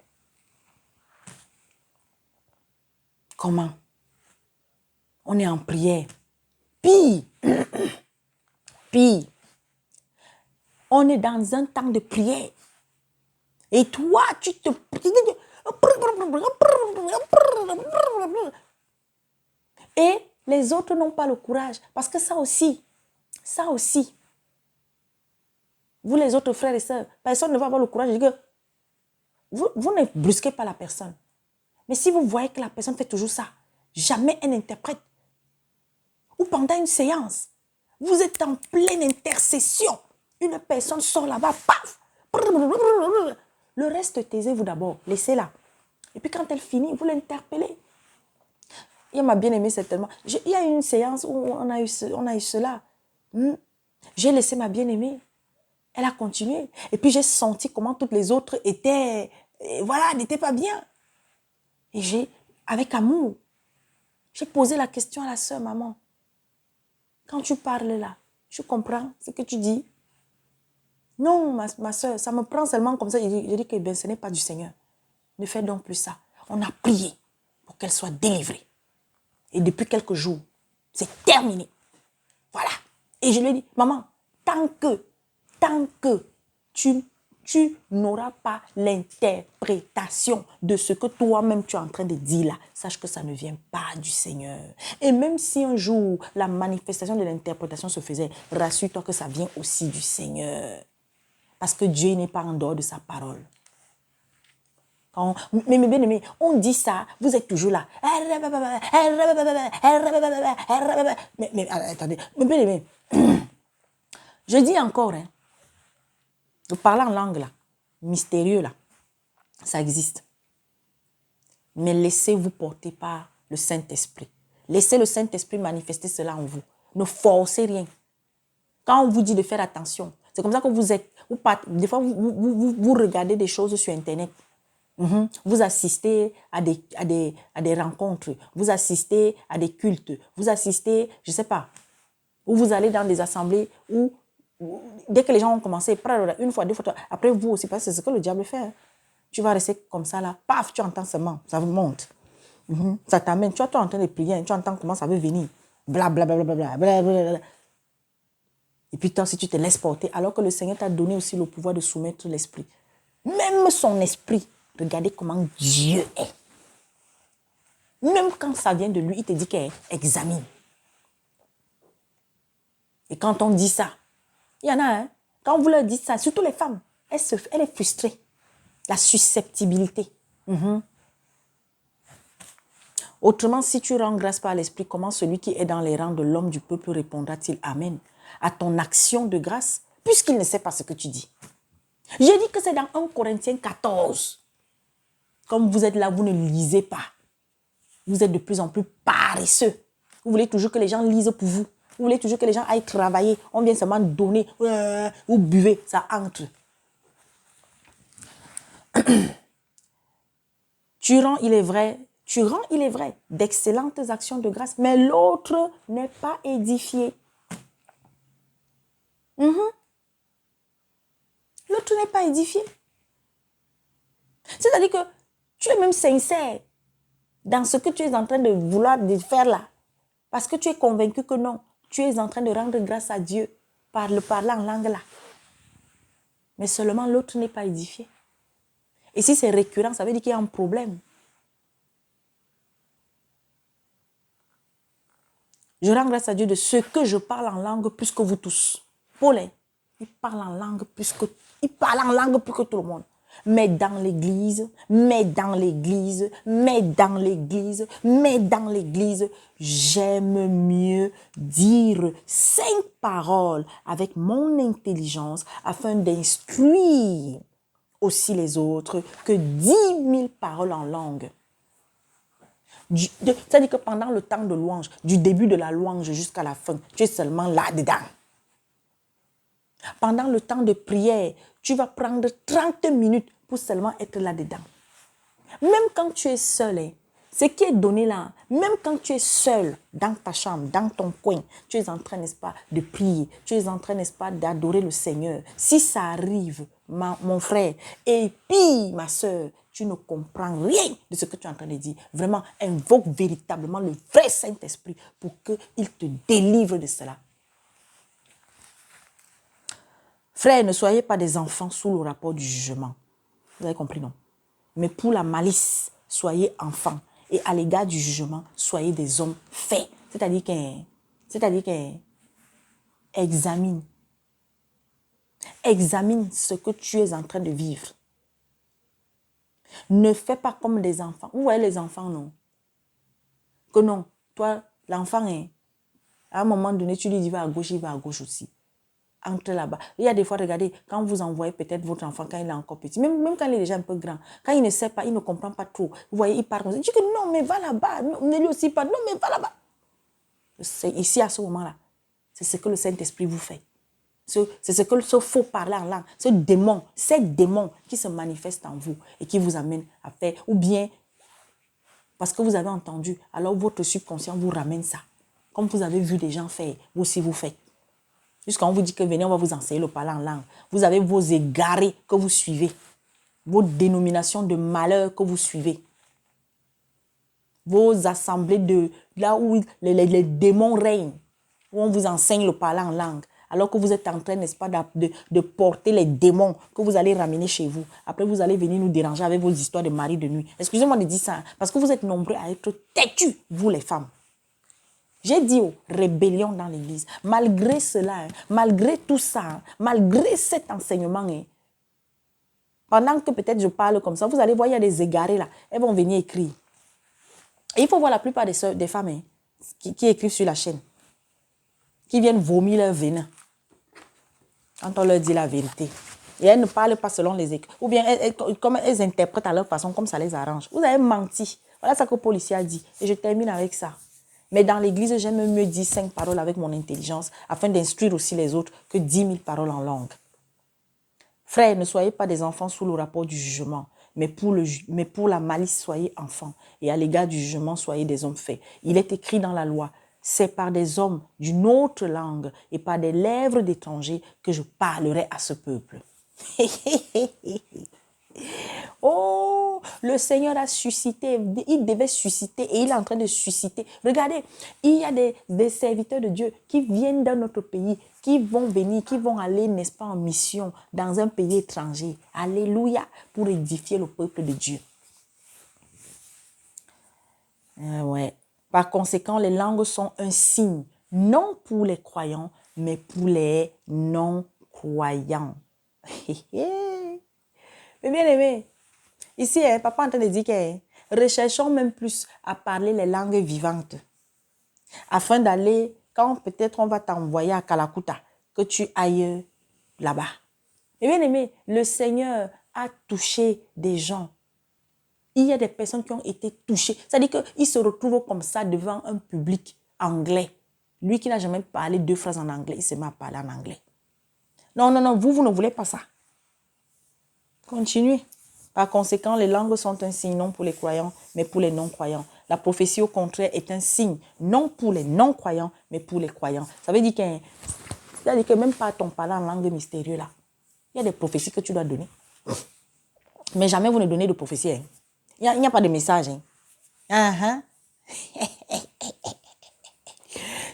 Comment? On est en prière. Pire. Pire. On est dans un temps de prière. Et toi, tu te... Et les autres n'ont pas le courage. Parce que ça aussi, vous les autres frères et sœurs, personne ne va avoir le courage de dire que vous ne brusquez pas la personne. Mais si vous voyez que la personne fait toujours ça, jamais elle n'interprète. Ou pendant une séance, vous êtes en pleine intercession. Une personne sort là-bas, paf. Le reste, taisez-vous d'abord, laissez-la. Et puis quand elle finit, vous l'interpellez. Il m'a bien aimé certainement. Il y a eu une séance où on a eu cela. J'ai laissé ma bien-aimée. Elle a continué. Et puis j'ai senti comment toutes les autres étaient, voilà, n'étaient pas bien. Et avec amour, j'ai posé la question à la sœur, maman. Quand tu parles là, tu comprends ce que tu dis? Non, ma soeur, ça me prend seulement comme ça. Je dis que ben, ce n'est pas du Seigneur. Ne fais donc plus ça. On a prié pour qu'elle soit délivrée. Et depuis quelques jours, c'est terminé. Voilà. Et je lui ai dit, maman, tant que tu n'auras pas l'interprétation de ce que toi-même tu es en train de dire là, sache que ça ne vient pas du Seigneur. Et même si un jour la manifestation de l'interprétation se faisait, rassure-toi que ça vient aussi du Seigneur. Parce que Dieu n'est pas en dehors de sa parole. Mais bien aimé, on dit ça, vous êtes toujours là. Mais attendez, mais bien aimé, je dis encore, hein, de parler en langue là, mystérieux là, ça existe. Mais laissez-vous porter par le Saint-Esprit. Laissez le Saint-Esprit manifester cela en vous. Ne forcez rien. Quand on vous dit de faire attention, c'est comme ça que vous êtes. Des fois, vous regardez des choses sur Internet. Vous assistez à des rencontres. Vous assistez à des cultes. Vous assistez, je ne sais pas, où vous allez dans des assemblées où dès que les gens ont commencé, une fois, deux fois, après vous aussi, parce que c'est ce que le diable fait. Hein. Tu vas rester comme ça là, paf, tu entends seulement, ça monte. Ça t'amène, tu es en train de prier, tu entends comment ça veut venir. Blablabla. Bla, bla, bla, bla, bla, bla. Et puis toi, si tu te laisses porter, alors que le Seigneur t'a donné aussi le pouvoir de soumettre l'esprit. Même son esprit, regardez comment Dieu est. Même quand ça vient de lui, il te dit qu'examine. Et quand on dit ça, il y en a, hein, quand vous leur dites ça, surtout les femmes, elle est frustrée. La susceptibilité. Autrement, si tu rends grâce par l'esprit, comment celui qui est dans les rangs de l'homme du peuple répondra-t-il Amen à ton action de grâce, puisqu'il ne sait pas ce que tu dis. J'ai dit que c'est dans 1 Corinthiens 14. Comme vous êtes là, vous ne lisez pas. Vous êtes de plus en plus paresseux. Vous voulez toujours que les gens lisent pour vous. Vous voulez toujours que les gens aillent travailler. On vient seulement donner. Vous buvez, ça entre. Tu rends, il est vrai, d'excellentes actions de grâce, mais l'autre n'est pas édifié. L'autre n'est pas édifié. C'est-à-dire que tu es même sincère dans ce que tu es en train de vouloir faire là. Parce que tu es convaincu que non, tu es en train de rendre grâce à Dieu par le parler en langue là. Mais seulement l'autre n'est pas édifié. Et si c'est récurrent, ça veut dire qu'il y a un problème. Je rends grâce à Dieu de ce que je parle en langue plus que vous tous. Paul, il parle en langue plus que tout le monde. Mais dans l'église, j'aime mieux dire 5 paroles avec mon intelligence afin d'instruire aussi les autres que 10 000 paroles en langue. C'est-à-dire que pendant le temps de louange, du début de la louange jusqu'à la fin, tu es seulement là-dedans. Pendant le temps de prière, tu vas prendre 30 minutes pour seulement être là-dedans. Même quand tu es seul, ce qui est donné là, même quand tu es seul dans ta chambre, dans ton coin, tu es en train, n'est-ce pas, de prier, tu es en train, n'est-ce pas, d'adorer le Seigneur. Si ça arrive, mon frère, et puis ma soeur, tu ne comprends rien de ce que tu es en train de dire. Vraiment, invoque véritablement le vrai Saint-Esprit pour qu'il te délivre de cela. Frères, ne soyez pas des enfants sous le rapport du jugement. Vous avez compris, non? Mais pour la malice, soyez enfants. Et à l'égard du jugement, soyez des hommes faits. C'est-à-dire examine ce que tu es en train de vivre. Ne fais pas comme des enfants. Vous voyez les enfants, non? Que non, toi, l'enfant, à un moment donné, tu lui dis va à gauche, il va à gauche aussi. Entre là-bas. Il y a des fois, regardez, quand vous envoyez peut-être votre enfant quand il est encore petit, même quand il est déjà un peu grand, quand il ne sait pas, il ne comprend pas trop. Vous voyez, il part comme ça. Il dit que non, mais va là-bas. Ne lui aussi pas. Non, mais va là-bas. C'est ici, à ce moment-là, c'est ce que le Saint-Esprit vous fait. C'est ce que ce faux parler en langue, ces démons qui se manifestent en vous et qui vous amènent à faire, ou bien parce que vous avez entendu, alors votre subconscient vous ramène ça. Comme vous avez vu des gens faire, vous aussi vous faites. Jusqu'à on vous dit que venez, on va vous enseigner le parler en langue. Vous avez vos égarés que vous suivez. Vos dénominations de malheur que vous suivez. Vos assemblées de là où les démons règnent. Où on vous enseigne le parler en langue. Alors que vous êtes en train, n'est-ce pas, de porter les démons que vous allez ramener chez vous. Après, vous allez venir nous déranger avec vos histoires de mari de nuit. Excusez-moi de dire ça, parce que vous êtes nombreux à être têtus, vous les femmes. J'ai dit rébellion dans l'église. Malgré cela, malgré tout ça, malgré cet enseignement, pendant que peut-être je parle comme ça, vous allez voir, il y a des égarés là. Elles vont venir écrire. Et il faut voir la plupart des femmes qui écrivent sur la chaîne. Qui viennent vomir leur venin. Quand on leur dit la vérité. Et elles ne parlent pas selon les écrits. Ou bien comme elles interprètent à leur façon, comme ça les arrange. Vous avez menti. Voilà ce que Paul ici a dit. Et je termine avec ça. Mais dans l'église, j'aime mieux dire 5 paroles avec mon intelligence afin d'instruire aussi les autres que 10 000 paroles en langue. Frères, ne soyez pas des enfants sous le rapport du jugement, mais pour la malice, soyez enfants. Et à l'égard du jugement, soyez des hommes faits. Il est écrit dans la loi, c'est par des hommes d'une autre langue et par des lèvres d'étrangers que je parlerai à ce peuple. Oh, le Seigneur a suscité, il devait susciter et il est en train de susciter. Regardez, il y a des serviteurs de Dieu qui viennent dans notre pays, qui vont venir, qui vont aller, n'est-ce pas, en mission dans un pays étranger. Alléluia, pour édifier le peuple de Dieu. Ouais. Par conséquent, les langues sont un signe, non pour les croyants, mais pour les non-croyants. Mais bien aimé, ici, papa est en train de dire que recherchons même plus à parler les langues vivantes. Afin d'aller, quand peut-être on va t'envoyer à Kalakuta, que tu ailles là-bas. Et bien aimé, le Seigneur a touché des gens. Il y a des personnes qui ont été touchées. C'est-à-dire qu'ils se retrouvent comme ça devant un public anglais. Lui qui n'a jamais parlé 2 phrases en anglais, il se met à parler en anglais. Non, non, non, vous ne voulez pas ça. Continuez. Par conséquent, les langues sont un signe non pour les croyants, mais pour les non-croyants. La prophétie, au contraire, est un signe non pour les non-croyants, mais pour les croyants. Ça veut dire que même pas ton parler en langue mystérieuse là, il y a des prophéties que tu dois donner. Mais jamais vous ne donnez de prophétie. Hein. Il n'y a pas de message. Hein.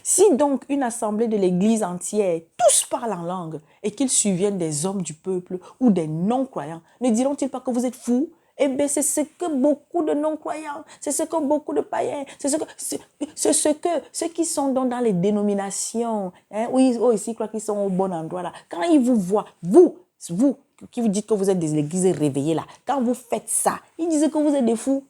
Si donc une assemblée de l'église entière, tous parlent en langue et qu'ils surviennent des hommes du peuple ou des non-croyants, ne diront-ils pas que vous êtes fous? Eh bien, c'est ce que beaucoup de non-croyants, c'est ce que beaucoup de païens, c'est ce que ceux qui sont dans les dénominations, hein, oui, oh, ici, ils croient qu'ils sont au bon endroit là. Quand ils vous voient, vous qui vous dites que vous êtes des églises réveillées là, quand vous faites ça, ils disent que vous êtes des fous.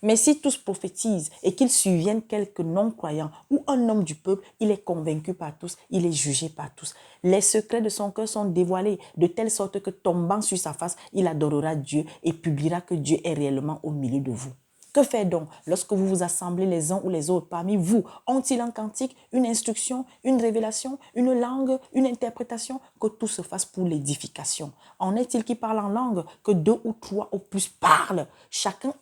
Mais si tous prophétisent et qu'ils surviennent quelques non-croyants ou un homme du peuple, il est convaincu par tous, il est jugé par tous. Les secrets de son cœur sont dévoilés de telle sorte que tombant sur sa face, il adorera Dieu et publiera que Dieu est réellement au milieu de vous. Que faire donc lorsque vous vous assemblez les uns ou les autres parmi vous? Ont-ils un cantique, une instruction, une révélation, une langue, une interprétation? Que tout se fasse pour l'édification. En est-il qui parle en langue? Que 2 ou 3 ou plus parlent. Chacun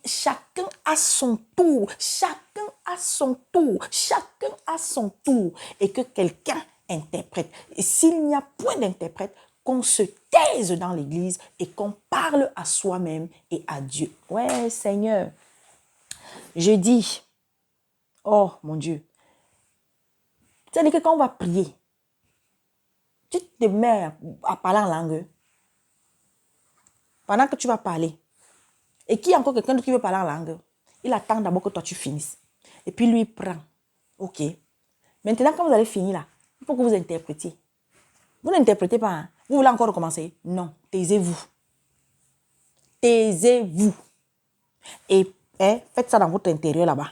à son tour. Chacun à son tour. Chacun à son tour. Et que quelqu'un interprète. Et s'il n'y a point d'interprète, qu'on se taise dans l'église et qu'on parle à soi-même et à Dieu. Ouais, Seigneur. Je dis, oh mon Dieu, c'est-à-dire que quand on va prier, tu te mets à parler en langue pendant que tu vas parler. Et qu'il y a encore quelqu'un qui veut parler en langue, il attend d'abord que toi tu finisses. Et puis lui, il prend. Ok. Maintenant, quand vous allez finir là, il faut que vous interprétiez. Vous n'interprétez pas. Hein? Vous voulez encore recommencer? Non. Taisez-vous. Taisez-vous. Et faites ça dans votre intérieur là-bas.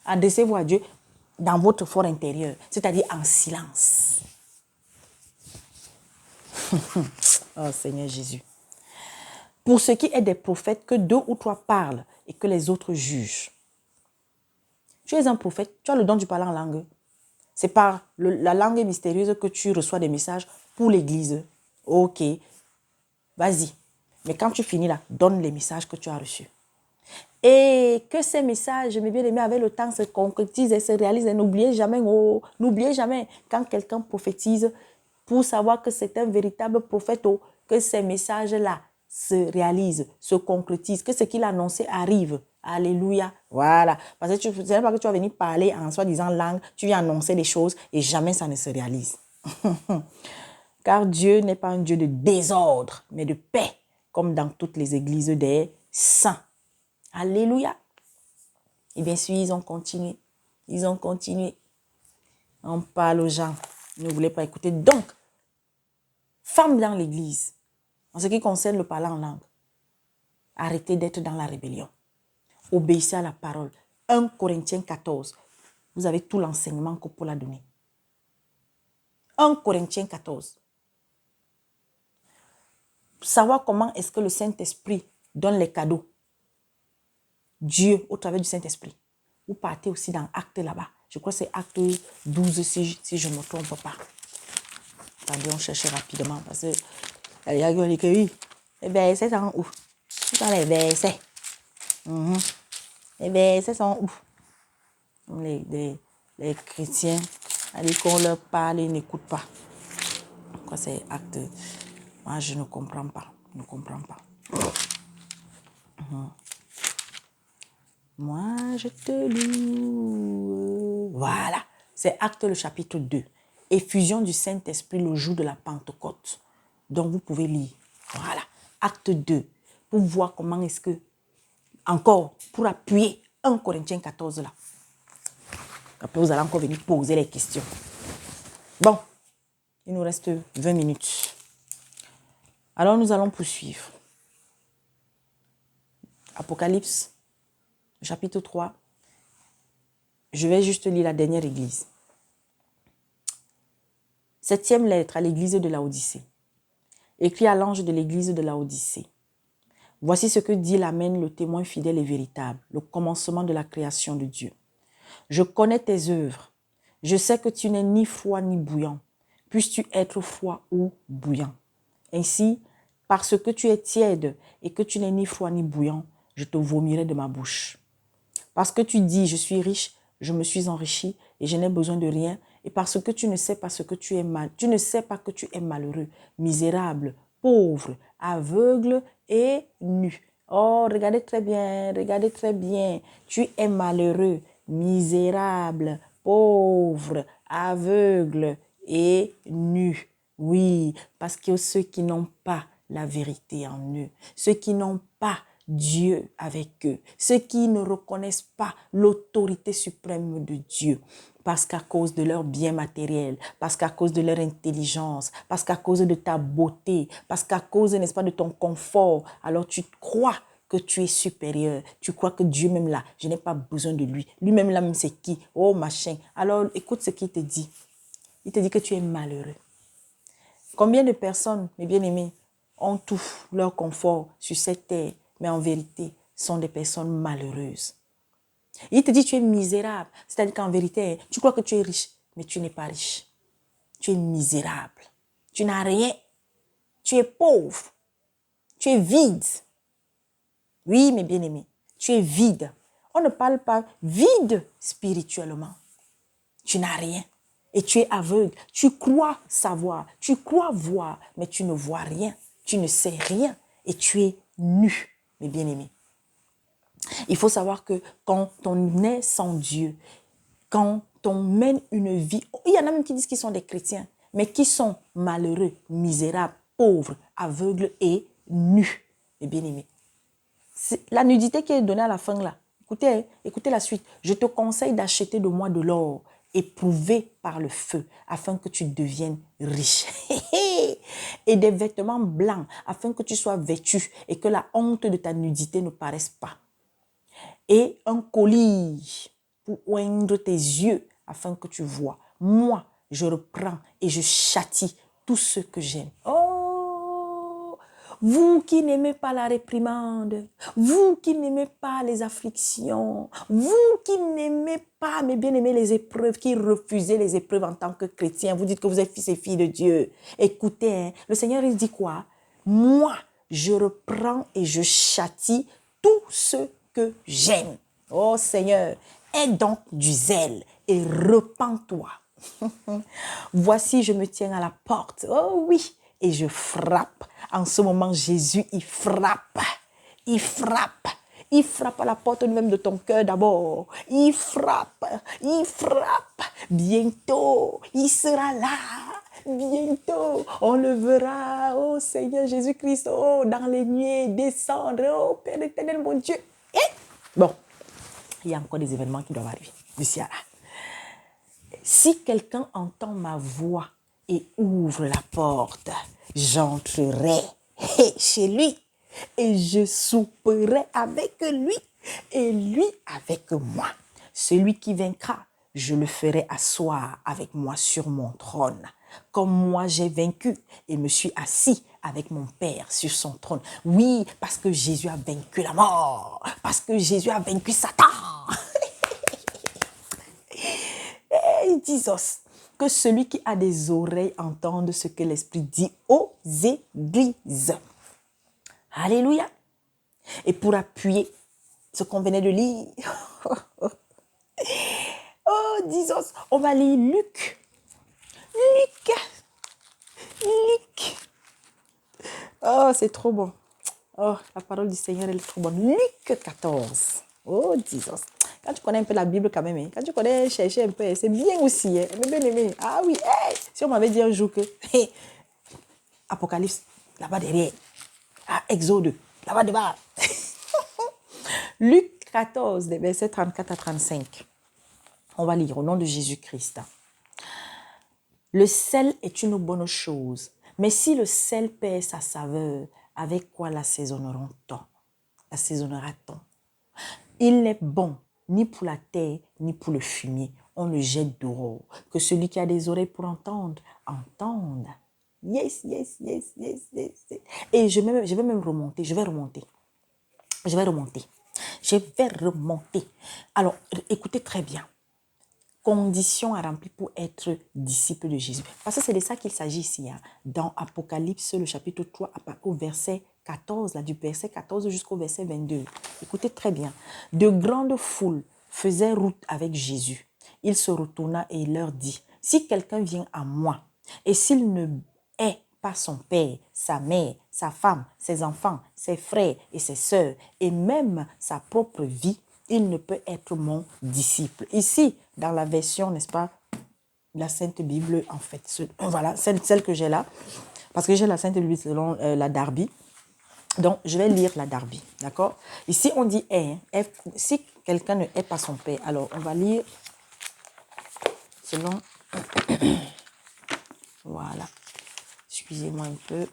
Adressez-vous à Dieu dans votre fort intérieur, c'est-à-dire en silence. Oh Seigneur Jésus. Pour ce qui est des prophètes, que 2 ou 3 parlent et que les autres jugent. Tu es un prophète, tu as le don du parler en langue. C'est par la langue mystérieuse que tu reçois des messages pour l'église. Ok, vas-y. Mais quand tu finis là, donne les messages que tu as reçus. Et que ces messages, mes bien-aimés, avec le temps se concrétisent et se réalisent. Et n'oubliez jamais, quand quelqu'un prophétise, pour savoir que c'est un véritable prophète, que ces messages-là se réalisent, se concrétisent, que ce qu'il a annoncé arrive. Alléluia. Voilà. Parce que ce n'est pas que tu vas venir parler en soi-disant langue, tu viens annoncer des choses et jamais ça ne se réalise. Car Dieu n'est pas un Dieu de désordre, mais de paix, comme dans toutes les églises des saints. Alléluia. Et bien sûr, ils ont continué. Ils ont continué. On parle aux gens. Ils ne voulaient pas écouter. Donc, femmes dans l'église, en ce qui concerne le parler en langue, arrêtez d'être dans la rébellion. Obéissez à la parole. 1 Corinthiens 14. Vous avez tout l'enseignement que pour la donner. 1 Corinthiens 14. Savoir comment est-ce que le Saint-Esprit donne les cadeaux. Dieu, au travers du Saint-Esprit. Vous partez aussi dans Acte là-bas. Je crois que c'est Acte 12 si je ne me trompe pas. Attendez, on cherche rapidement parce que il y a qui dit que oui. Les versets sont où? Dans les versets. Les versets sont où? Les chrétiens, qu'on leur parle, ils n'écoutent pas. Quoi, c'est Acte. Moi, je ne comprends pas. Je ne comprends pas. Moi, je te loue. Voilà. C'est Acte le chapitre 2. Effusion du Saint-Esprit le jour de la Pentecôte. Donc, vous pouvez lire. Voilà. Acte 2. Pour voir comment est-ce que, encore, pour appuyer 1 Corinthiens 14 là. Après, vous allez encore venir poser les questions. Bon. Il nous reste 20 minutes. Alors, nous allons poursuivre. Apocalypse, chapitre 3. Je vais juste lire la dernière église. 7e lettre à l'église de Laodicée. Écrit à l'ange de l'église de Laodicée. Voici ce que dit l'Amen, le témoin fidèle et véritable, le commencement de la création de Dieu. Je connais tes œuvres. Je sais que tu n'es ni froid ni bouillant. Puisses-tu être froid ou bouillant. Ainsi, parce que tu es tiède et que tu n'es ni froid ni bouillant, je te vomirai de ma bouche. Parce que tu dis, je suis riche, je me suis enrichi et je n'ai besoin de rien. Et parce que tu ne sais pas ce que tu es tu ne sais pas que tu es malheureux, misérable, pauvre, aveugle et nu. Oh, regardez très bien, regardez très bien. Tu es malheureux, misérable, pauvre, aveugle et nu. Oui, parce que ceux qui n'ont pas la vérité en eux, ceux qui n'ont pas Dieu avec eux, ceux qui ne reconnaissent pas l'autorité suprême de Dieu, parce qu'à cause de leur bien matériel, parce qu'à cause de leur intelligence, parce qu'à cause de ta beauté, parce qu'à cause, n'est-ce pas, de ton confort, alors tu crois que tu es supérieur, tu crois que Dieu même là, je n'ai pas besoin de lui, lui-même là, même c'est qui? Oh machin. Alors écoute ce qu'il te dit. Il te dit que tu es malheureux. Combien de personnes, mes bien-aimés, ont tout leur confort sur cette terre, mais en vérité, sont des personnes malheureuses. Il te dit tu es misérable, c'est-à-dire qu'en vérité, tu crois que tu es riche, mais tu n'es pas riche. Tu es misérable. Tu n'as rien. Tu es pauvre. Tu es vide. Oui, mes bien-aimés, tu es vide. On ne parle pas vide spirituellement. Tu n'as rien. Et tu es aveugle. Tu crois savoir. Tu crois voir. Mais tu ne vois rien. Tu ne sais rien. Et tu es nu, mes bien-aimés. Il faut savoir que quand on est sans Dieu, quand on mène une vie, il y en a même qui disent qu'ils sont des chrétiens, mais qui sont malheureux, misérables, pauvres, aveugles et nus, mes bien-aimés. La nudité qui est donnée à la fin là, écoutez la suite. Je te conseille d'acheter de moi de l'or éprouvé par le feu afin que tu deviennes riche. Et des vêtements blancs afin que tu sois vêtu et que la honte de ta nudité ne paraisse pas. Et un collier pour oindre tes yeux afin que tu vois. Moi, je reprends et je châtie tous ceux que j'aime. Oh, vous qui n'aimez pas la réprimande, vous qui n'aimez pas les afflictions, vous qui n'aimez pas, mes bien-aimés, les épreuves, qui refusez les épreuves en tant que chrétien, vous dites que vous êtes fils et filles de Dieu. Écoutez, hein, le Seigneur, il dit quoi? Moi, je reprends et je châtie tous ceux que j'aime. Oh Seigneur, aie donc du zèle et repens-toi. Voici, je me tiens à la porte. Oh oui, et je frappe. En ce moment, Jésus, il frappe. Il frappe. Il frappe à la porte même de ton cœur d'abord. Il frappe. Il frappe. Bientôt, il sera là. Bientôt, on le verra. Oh Seigneur Jésus-Christ, oh, dans les nuées, descendre. Oh Père éternel, mon Dieu. Et bon, il y a encore des événements qui doivent arriver. D'ici à là. Si quelqu'un entend ma voix et ouvre la porte, j'entrerai chez lui et je souperai avec lui et lui avec moi. Celui qui vaincra, je le ferai asseoir avec moi sur mon trône, comme moi j'ai vaincu et me suis assis avec mon Père sur son trône. Oui, parce que Jésus a vaincu la mort, parce que Jésus a vaincu Satan. Et Jesus, que celui qui a des oreilles entende ce que l'Esprit dit aux églises. Alléluia. Et pour appuyer ce qu'on venait de lire, oh Jesus, on va lire Luc. Oh, c'est trop bon. Oh, la parole du Seigneur, elle est trop bonne. Luc 14. Oh, Jesus. Quand tu connais un peu la Bible quand même, hein, quand tu connais chercher un peu, c'est bien aussi. Hein, bien aimé. Ah oui, hey, si on m'avait dit un jour que hey, Apocalypse, là-bas derrière. Ah, Exode, là-bas devant. Luc 14, des versets 34 à 35. On va lire au nom de Jésus-Christ. Le sel est une bonne chose, mais si le sel perd sa saveur, avec quoi l'assaisonnera-t-on? Il n'est bon ni pour la terre, ni pour le fumier. On le jette dehors. Que celui qui a des oreilles pour entendre, entende. Yes, yes, yes, yes, yes. Et je vais même remonter. Je vais remonter. Alors, écoutez très bien. Conditions à remplir pour être disciple de Jésus. Parce que c'est de ça qu'il s'agit ici. Hein. Dans Apocalypse, le chapitre 3, au verset 14, là, du verset 14 jusqu'au verset 22. Écoutez très bien. De grandes foules faisaient route avec Jésus. Il se retourna et il leur dit, si quelqu'un vient à moi, et s'il ne est pas son père, sa mère, sa femme, ses enfants, ses frères et ses sœurs, et même sa propre vie, il ne peut être mon disciple. Ici, dans la version, n'est-ce pas, la Sainte Bible, en fait, voilà, celle que j'ai là, parce que j'ai la Sainte Bible selon la Darby. Donc, je vais lire la Darby, d'accord? Ici, on dit est, si quelqu'un ne est pas son père, alors on va lire selon, voilà, excusez-moi un peu,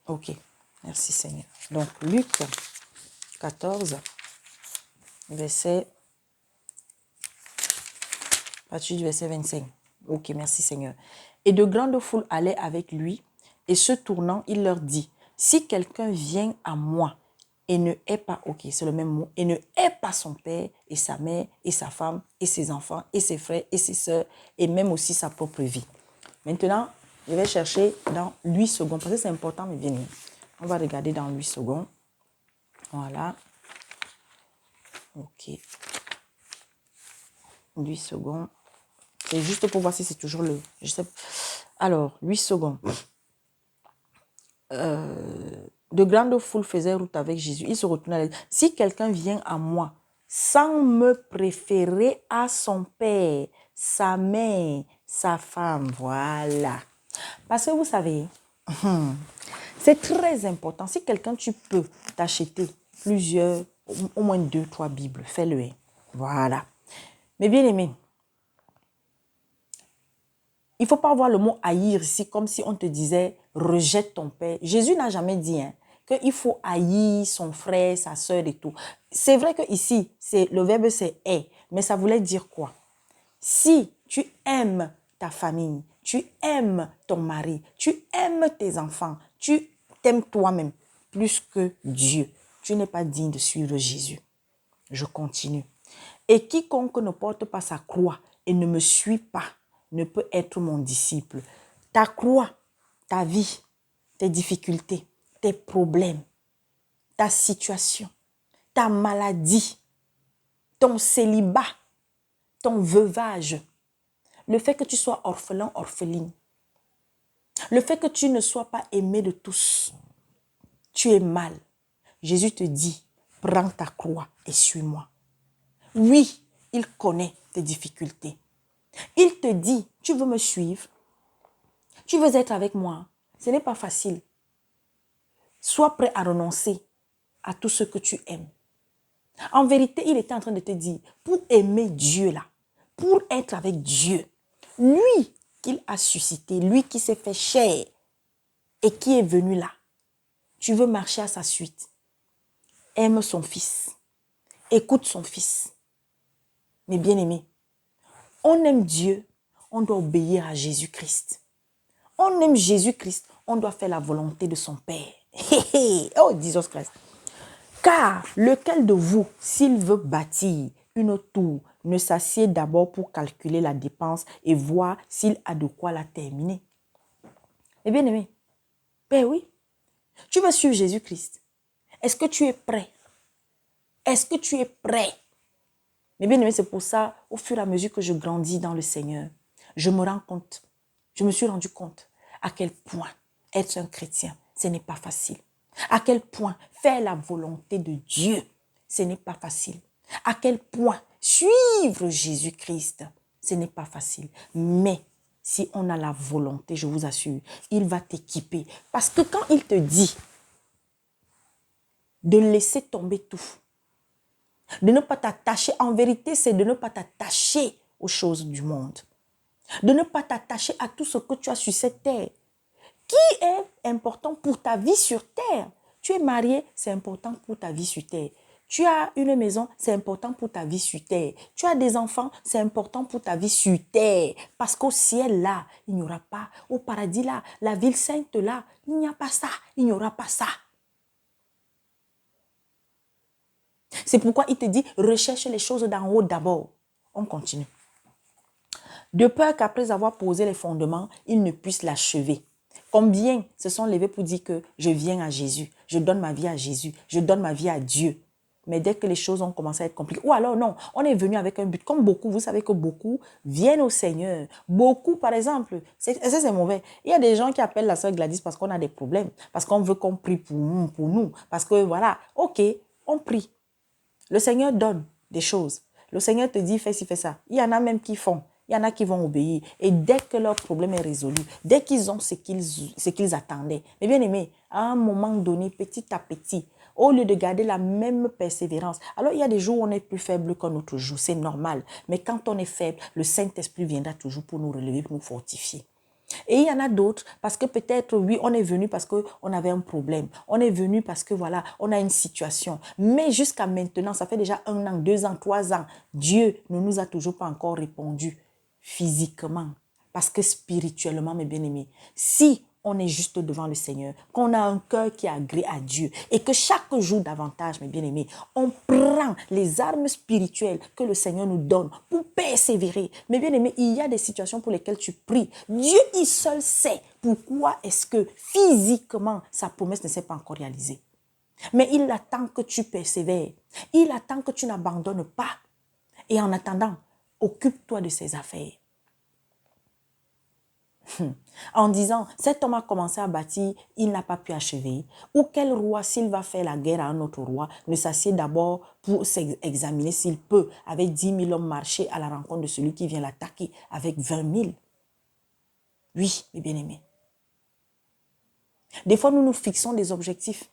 ok, merci Seigneur. Donc, Luc 14, verset, à partir du verset 25. Ok, merci Seigneur. Et de grandes foules allaient avec lui, et se tournant, il leur dit, si quelqu'un vient à moi et ne est pas, ok, c'est le même mot, et ne est pas son père et sa mère et sa femme et ses enfants et ses frères et ses sœurs et même aussi sa propre vie. Maintenant, je vais chercher dans 8 secondes, parce que c'est important, mais bien, on va regarder dans 8 secondes. Voilà. Ok. 8 secondes. C'est juste pour voir si c'est toujours le... Je sais. Alors, 8 secondes. De grandes foules faisaient route avec Jésus. Il se retourna. Si quelqu'un vient à moi sans me préférer à son père, sa mère, sa femme, voilà. Parce que vous savez, c'est très important. Si quelqu'un, tu peux t'acheter plusieurs, au moins 2, 3 Bibles, fais-le. Voilà. Mais bien aimé, il ne faut pas voir le mot haïr ici comme si on te disait rejette ton père. Jésus n'a jamais dit qu'il faut haïr son frère, sa soeur et tout. C'est vrai que ici, le verbe c'est est, mais ça voulait dire quoi? Si tu aimes ta famille, tu aimes ton mari, tu aimes tes enfants, tu t'aimes toi-même plus que Dieu, tu n'es pas digne de suivre Jésus. Je continue. Et quiconque ne porte pas sa croix et ne me suit pas ne peut être mon disciple. Ta croix, ta vie, tes difficultés, tes problèmes, ta situation, ta maladie, ton célibat, ton veuvage, le fait que tu sois orphelin, orpheline, le fait que tu ne sois pas aimé de tous, tu es mal. Jésus te dit, prends ta croix et suis-moi. Oui, il connaît tes difficultés. Il te dit, tu veux me suivre? Tu veux être avec moi? Ce n'est pas facile. Sois prêt à renoncer à tout ce que tu aimes. En vérité, il était en train de te dire, pour aimer Dieu là, pour être avec Dieu, lui qu'il a suscité, lui qui s'est fait chair et qui est venu là, tu veux marcher à sa suite. Aime son fils. Écoute son fils. Mais bien aimé, on aime Dieu, on doit obéir à Jésus-Christ. On aime Jésus-Christ, on doit faire la volonté de son Père. Oh, Jesus Christ. Car lequel de vous, s'il veut bâtir une tour, ne s'assied d'abord pour calculer la dépense et voir s'il a de quoi la terminer? Eh bien aimé, ben oui, tu veux suivre Jésus-Christ. Est-ce que tu es prêt? Est-ce que tu es prêt? Mais bien aimé, c'est pour ça, au fur et à mesure que je grandis dans le Seigneur, je me rends compte, je me suis rendu compte à quel point être un chrétien, ce n'est pas facile. À quel point faire la volonté de Dieu, ce n'est pas facile. À quel point suivre Jésus-Christ, ce n'est pas facile. Mais si on a la volonté, je vous assure, il va t'équiper. Parce que quand il te dit de laisser tomber tout, de ne pas t'attacher, en vérité, c'est de ne pas t'attacher aux choses du monde. De ne pas t'attacher à tout ce que tu as sur cette terre. Qui est important pour ta vie sur terre? Tu es marié, c'est important pour ta vie sur terre. Tu as une maison, c'est important pour ta vie sur terre. Tu as des enfants, c'est important pour ta vie sur terre. Parce qu'au ciel, là, il n'y aura pas. Au paradis, là, la ville sainte, là, il n'y a pas ça. Il n'y aura pas ça. C'est pourquoi il te dit, recherche les choses d'en haut d'abord. On continue. De peur qu'après avoir posé les fondements, il ne puisse l'achever. Combien se sont levés pour dire que je viens à Jésus, je donne ma vie à Jésus, je donne ma vie à Dieu. Mais dès que les choses ont commencé à être compliquées, ou alors non, on est venu avec un but. Comme beaucoup, vous savez que beaucoup viennent au Seigneur. Beaucoup, par exemple, c'est mauvais. Il y a des gens qui appellent la sœur Gladys parce qu'on a des problèmes, parce qu'on veut qu'on prie pour nous, parce que voilà, ok, on prie. Le Seigneur donne des choses. Le Seigneur te dit, fais ci, fais ça. Il y en a même qui font. Il y en a qui vont obéir. Et dès que leur problème est résolu, dès qu'ils ont ce qu'ils attendaient, mais bien aimé, à un moment donné, petit à petit, au lieu de garder la même persévérance, alors il y a des jours où on est plus faible qu'un autre jour, c'est normal. Mais quand on est faible, le Saint-Esprit viendra toujours pour nous relever, pour nous fortifier. Et il y en a d'autres, parce que peut-être, oui, on est venu parce qu'on avait un problème. On est venu parce que, voilà, on a une situation. Mais jusqu'à maintenant, ça fait déjà 1 an, 2 ans, 3 ans, Dieu ne nous a toujours pas encore répondu physiquement. Parce que spirituellement, mes bien-aimés, si on est juste devant le Seigneur, qu'on a un cœur qui est agréé à Dieu et que chaque jour davantage, mes bien-aimés, on prend les armes spirituelles que le Seigneur nous donne pour persévérer. Mes bien-aimés, il y a des situations pour lesquelles tu pries. Dieu, il seul sait pourquoi est-ce que physiquement, sa promesse ne s'est pas encore réalisée. Mais il attend que tu persévères. Il attend que tu n'abandonnes pas. Et en attendant, occupe-toi de ses affaires. En disant, cet homme a commencé à bâtir, il n'a pas pu achever. Ou quel roi, s'il va faire la guerre à un autre roi, ne s'assied d'abord pour s'examiner s'il peut, avec 10 000 hommes, marcher à la rencontre de celui qui vient l'attaquer avec 20 000. Oui, mes bien-aimés. Des fois, nous nous fixons des objectifs.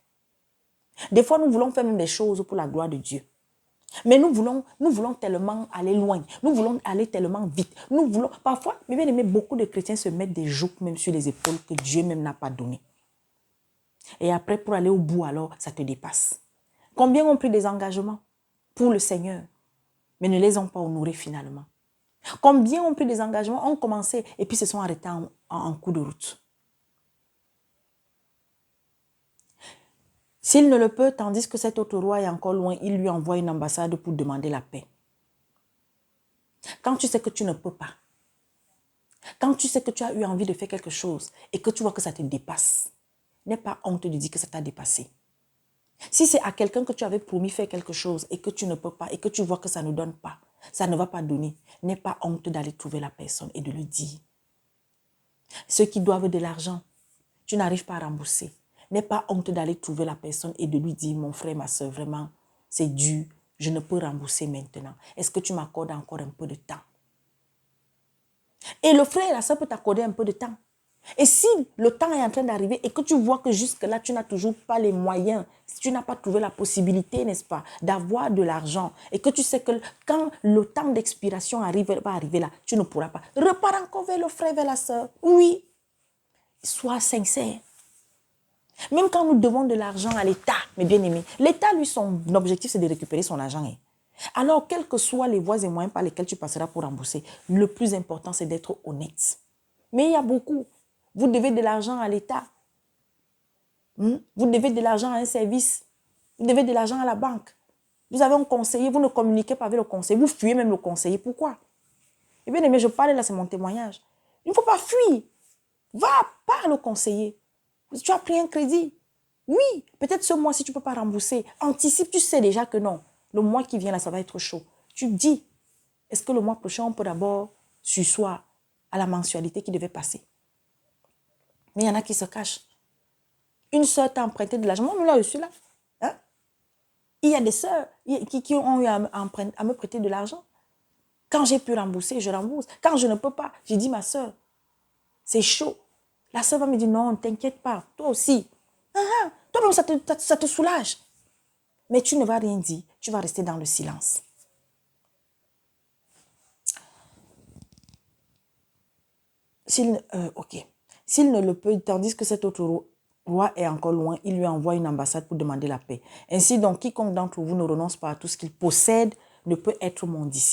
Des fois, nous voulons faire même des choses pour la gloire de Dieu. Mais nous voulons tellement aller loin. Nous voulons aller tellement vite. Nous voulons, parfois, mais bien aimé, beaucoup de chrétiens se mettent des jougs même sur les épaules que Dieu même n'a pas donné. Et après, pour aller au bout, alors, ça te dépasse. Combien ont pris des engagements pour le Seigneur, mais ne les ont pas honorés finalement? Combien ont pris des engagements, ont commencé et puis se sont arrêtés en cours de route? S'il ne le peut, tandis que cet autre roi est encore loin, il lui envoie une ambassade pour demander la paix. Quand tu sais que tu ne peux pas, quand tu sais que tu as eu envie de faire quelque chose et que tu vois que ça te dépasse, n'aie pas honte de dire que ça t'a dépassé. Si c'est à quelqu'un que tu avais promis faire quelque chose et que tu ne peux pas et que tu vois que ça ne donne pas, ça ne va pas donner, n'aie pas honte d'aller trouver la personne et de lui dire. Ceux qui doivent de l'argent, tu n'arrives pas à rembourser. N'aie pas honte d'aller trouver la personne et de lui dire, mon frère, ma soeur, vraiment, c'est dû, je ne peux rembourser maintenant. Est-ce que tu m'accordes encore un peu de temps? Et le frère et la soeur peuvent t'accorder un peu de temps. Et si le temps est en train d'arriver et que tu vois que jusque-là, tu n'as toujours pas les moyens, si tu n'as pas trouvé la possibilité, n'est-ce pas, d'avoir de l'argent et que tu sais que quand le temps d'expiration va arriver là, tu ne pourras pas. Repars encore vers le frère, vers la soeur. Oui, sois sincère. Même quand nous devons de l'argent à l'État, mes bien-aimés, l'État, lui, son objectif, c'est de récupérer son argent. Alors, quels que soient les voies et moyens par lesquels tu passeras pour rembourser, le plus important, c'est d'être honnête. Mais il y a beaucoup. Vous devez de l'argent à l'État. Vous devez de l'argent à un service. Vous devez de l'argent à la banque. Vous avez un conseiller, vous ne communiquez pas avec le conseiller. Vous fuyez même le conseiller. Pourquoi? Eh bien aimé, je parle là, c'est mon témoignage. Il ne faut pas fuir. Va, parle au conseiller. Tu as pris un crédit. Oui, peut-être ce mois-ci, tu ne peux pas rembourser. Anticipe, tu sais déjà que non. Le mois qui vient, là, ça va être chaud. Tu dis, est-ce que le mois prochain, on peut d'abord surseoir à la mensualité qui devait passer? Mais il y en a qui se cachent. Une soeur t'a emprunté de l'argent. Moi, là, je suis là. Hein? Il y a des soeurs qui ont eu à me prêter de l'argent. Quand j'ai pu rembourser, je rembourse. Quand je ne peux pas, j'ai dit, ma soeur, c'est chaud. La soeur va me dire, non, ne t'inquiète pas, toi aussi. Toi-même, ça te soulage. Mais tu ne vas rien dire, tu vas rester dans le silence. Ok. S'il ne le peut, tandis que cet autre roi est encore loin, il lui envoie une ambassade pour demander la paix. Ainsi donc, quiconque d'entre vous ne renonce pas à tout ce qu'il possède ne peut être mon disciple.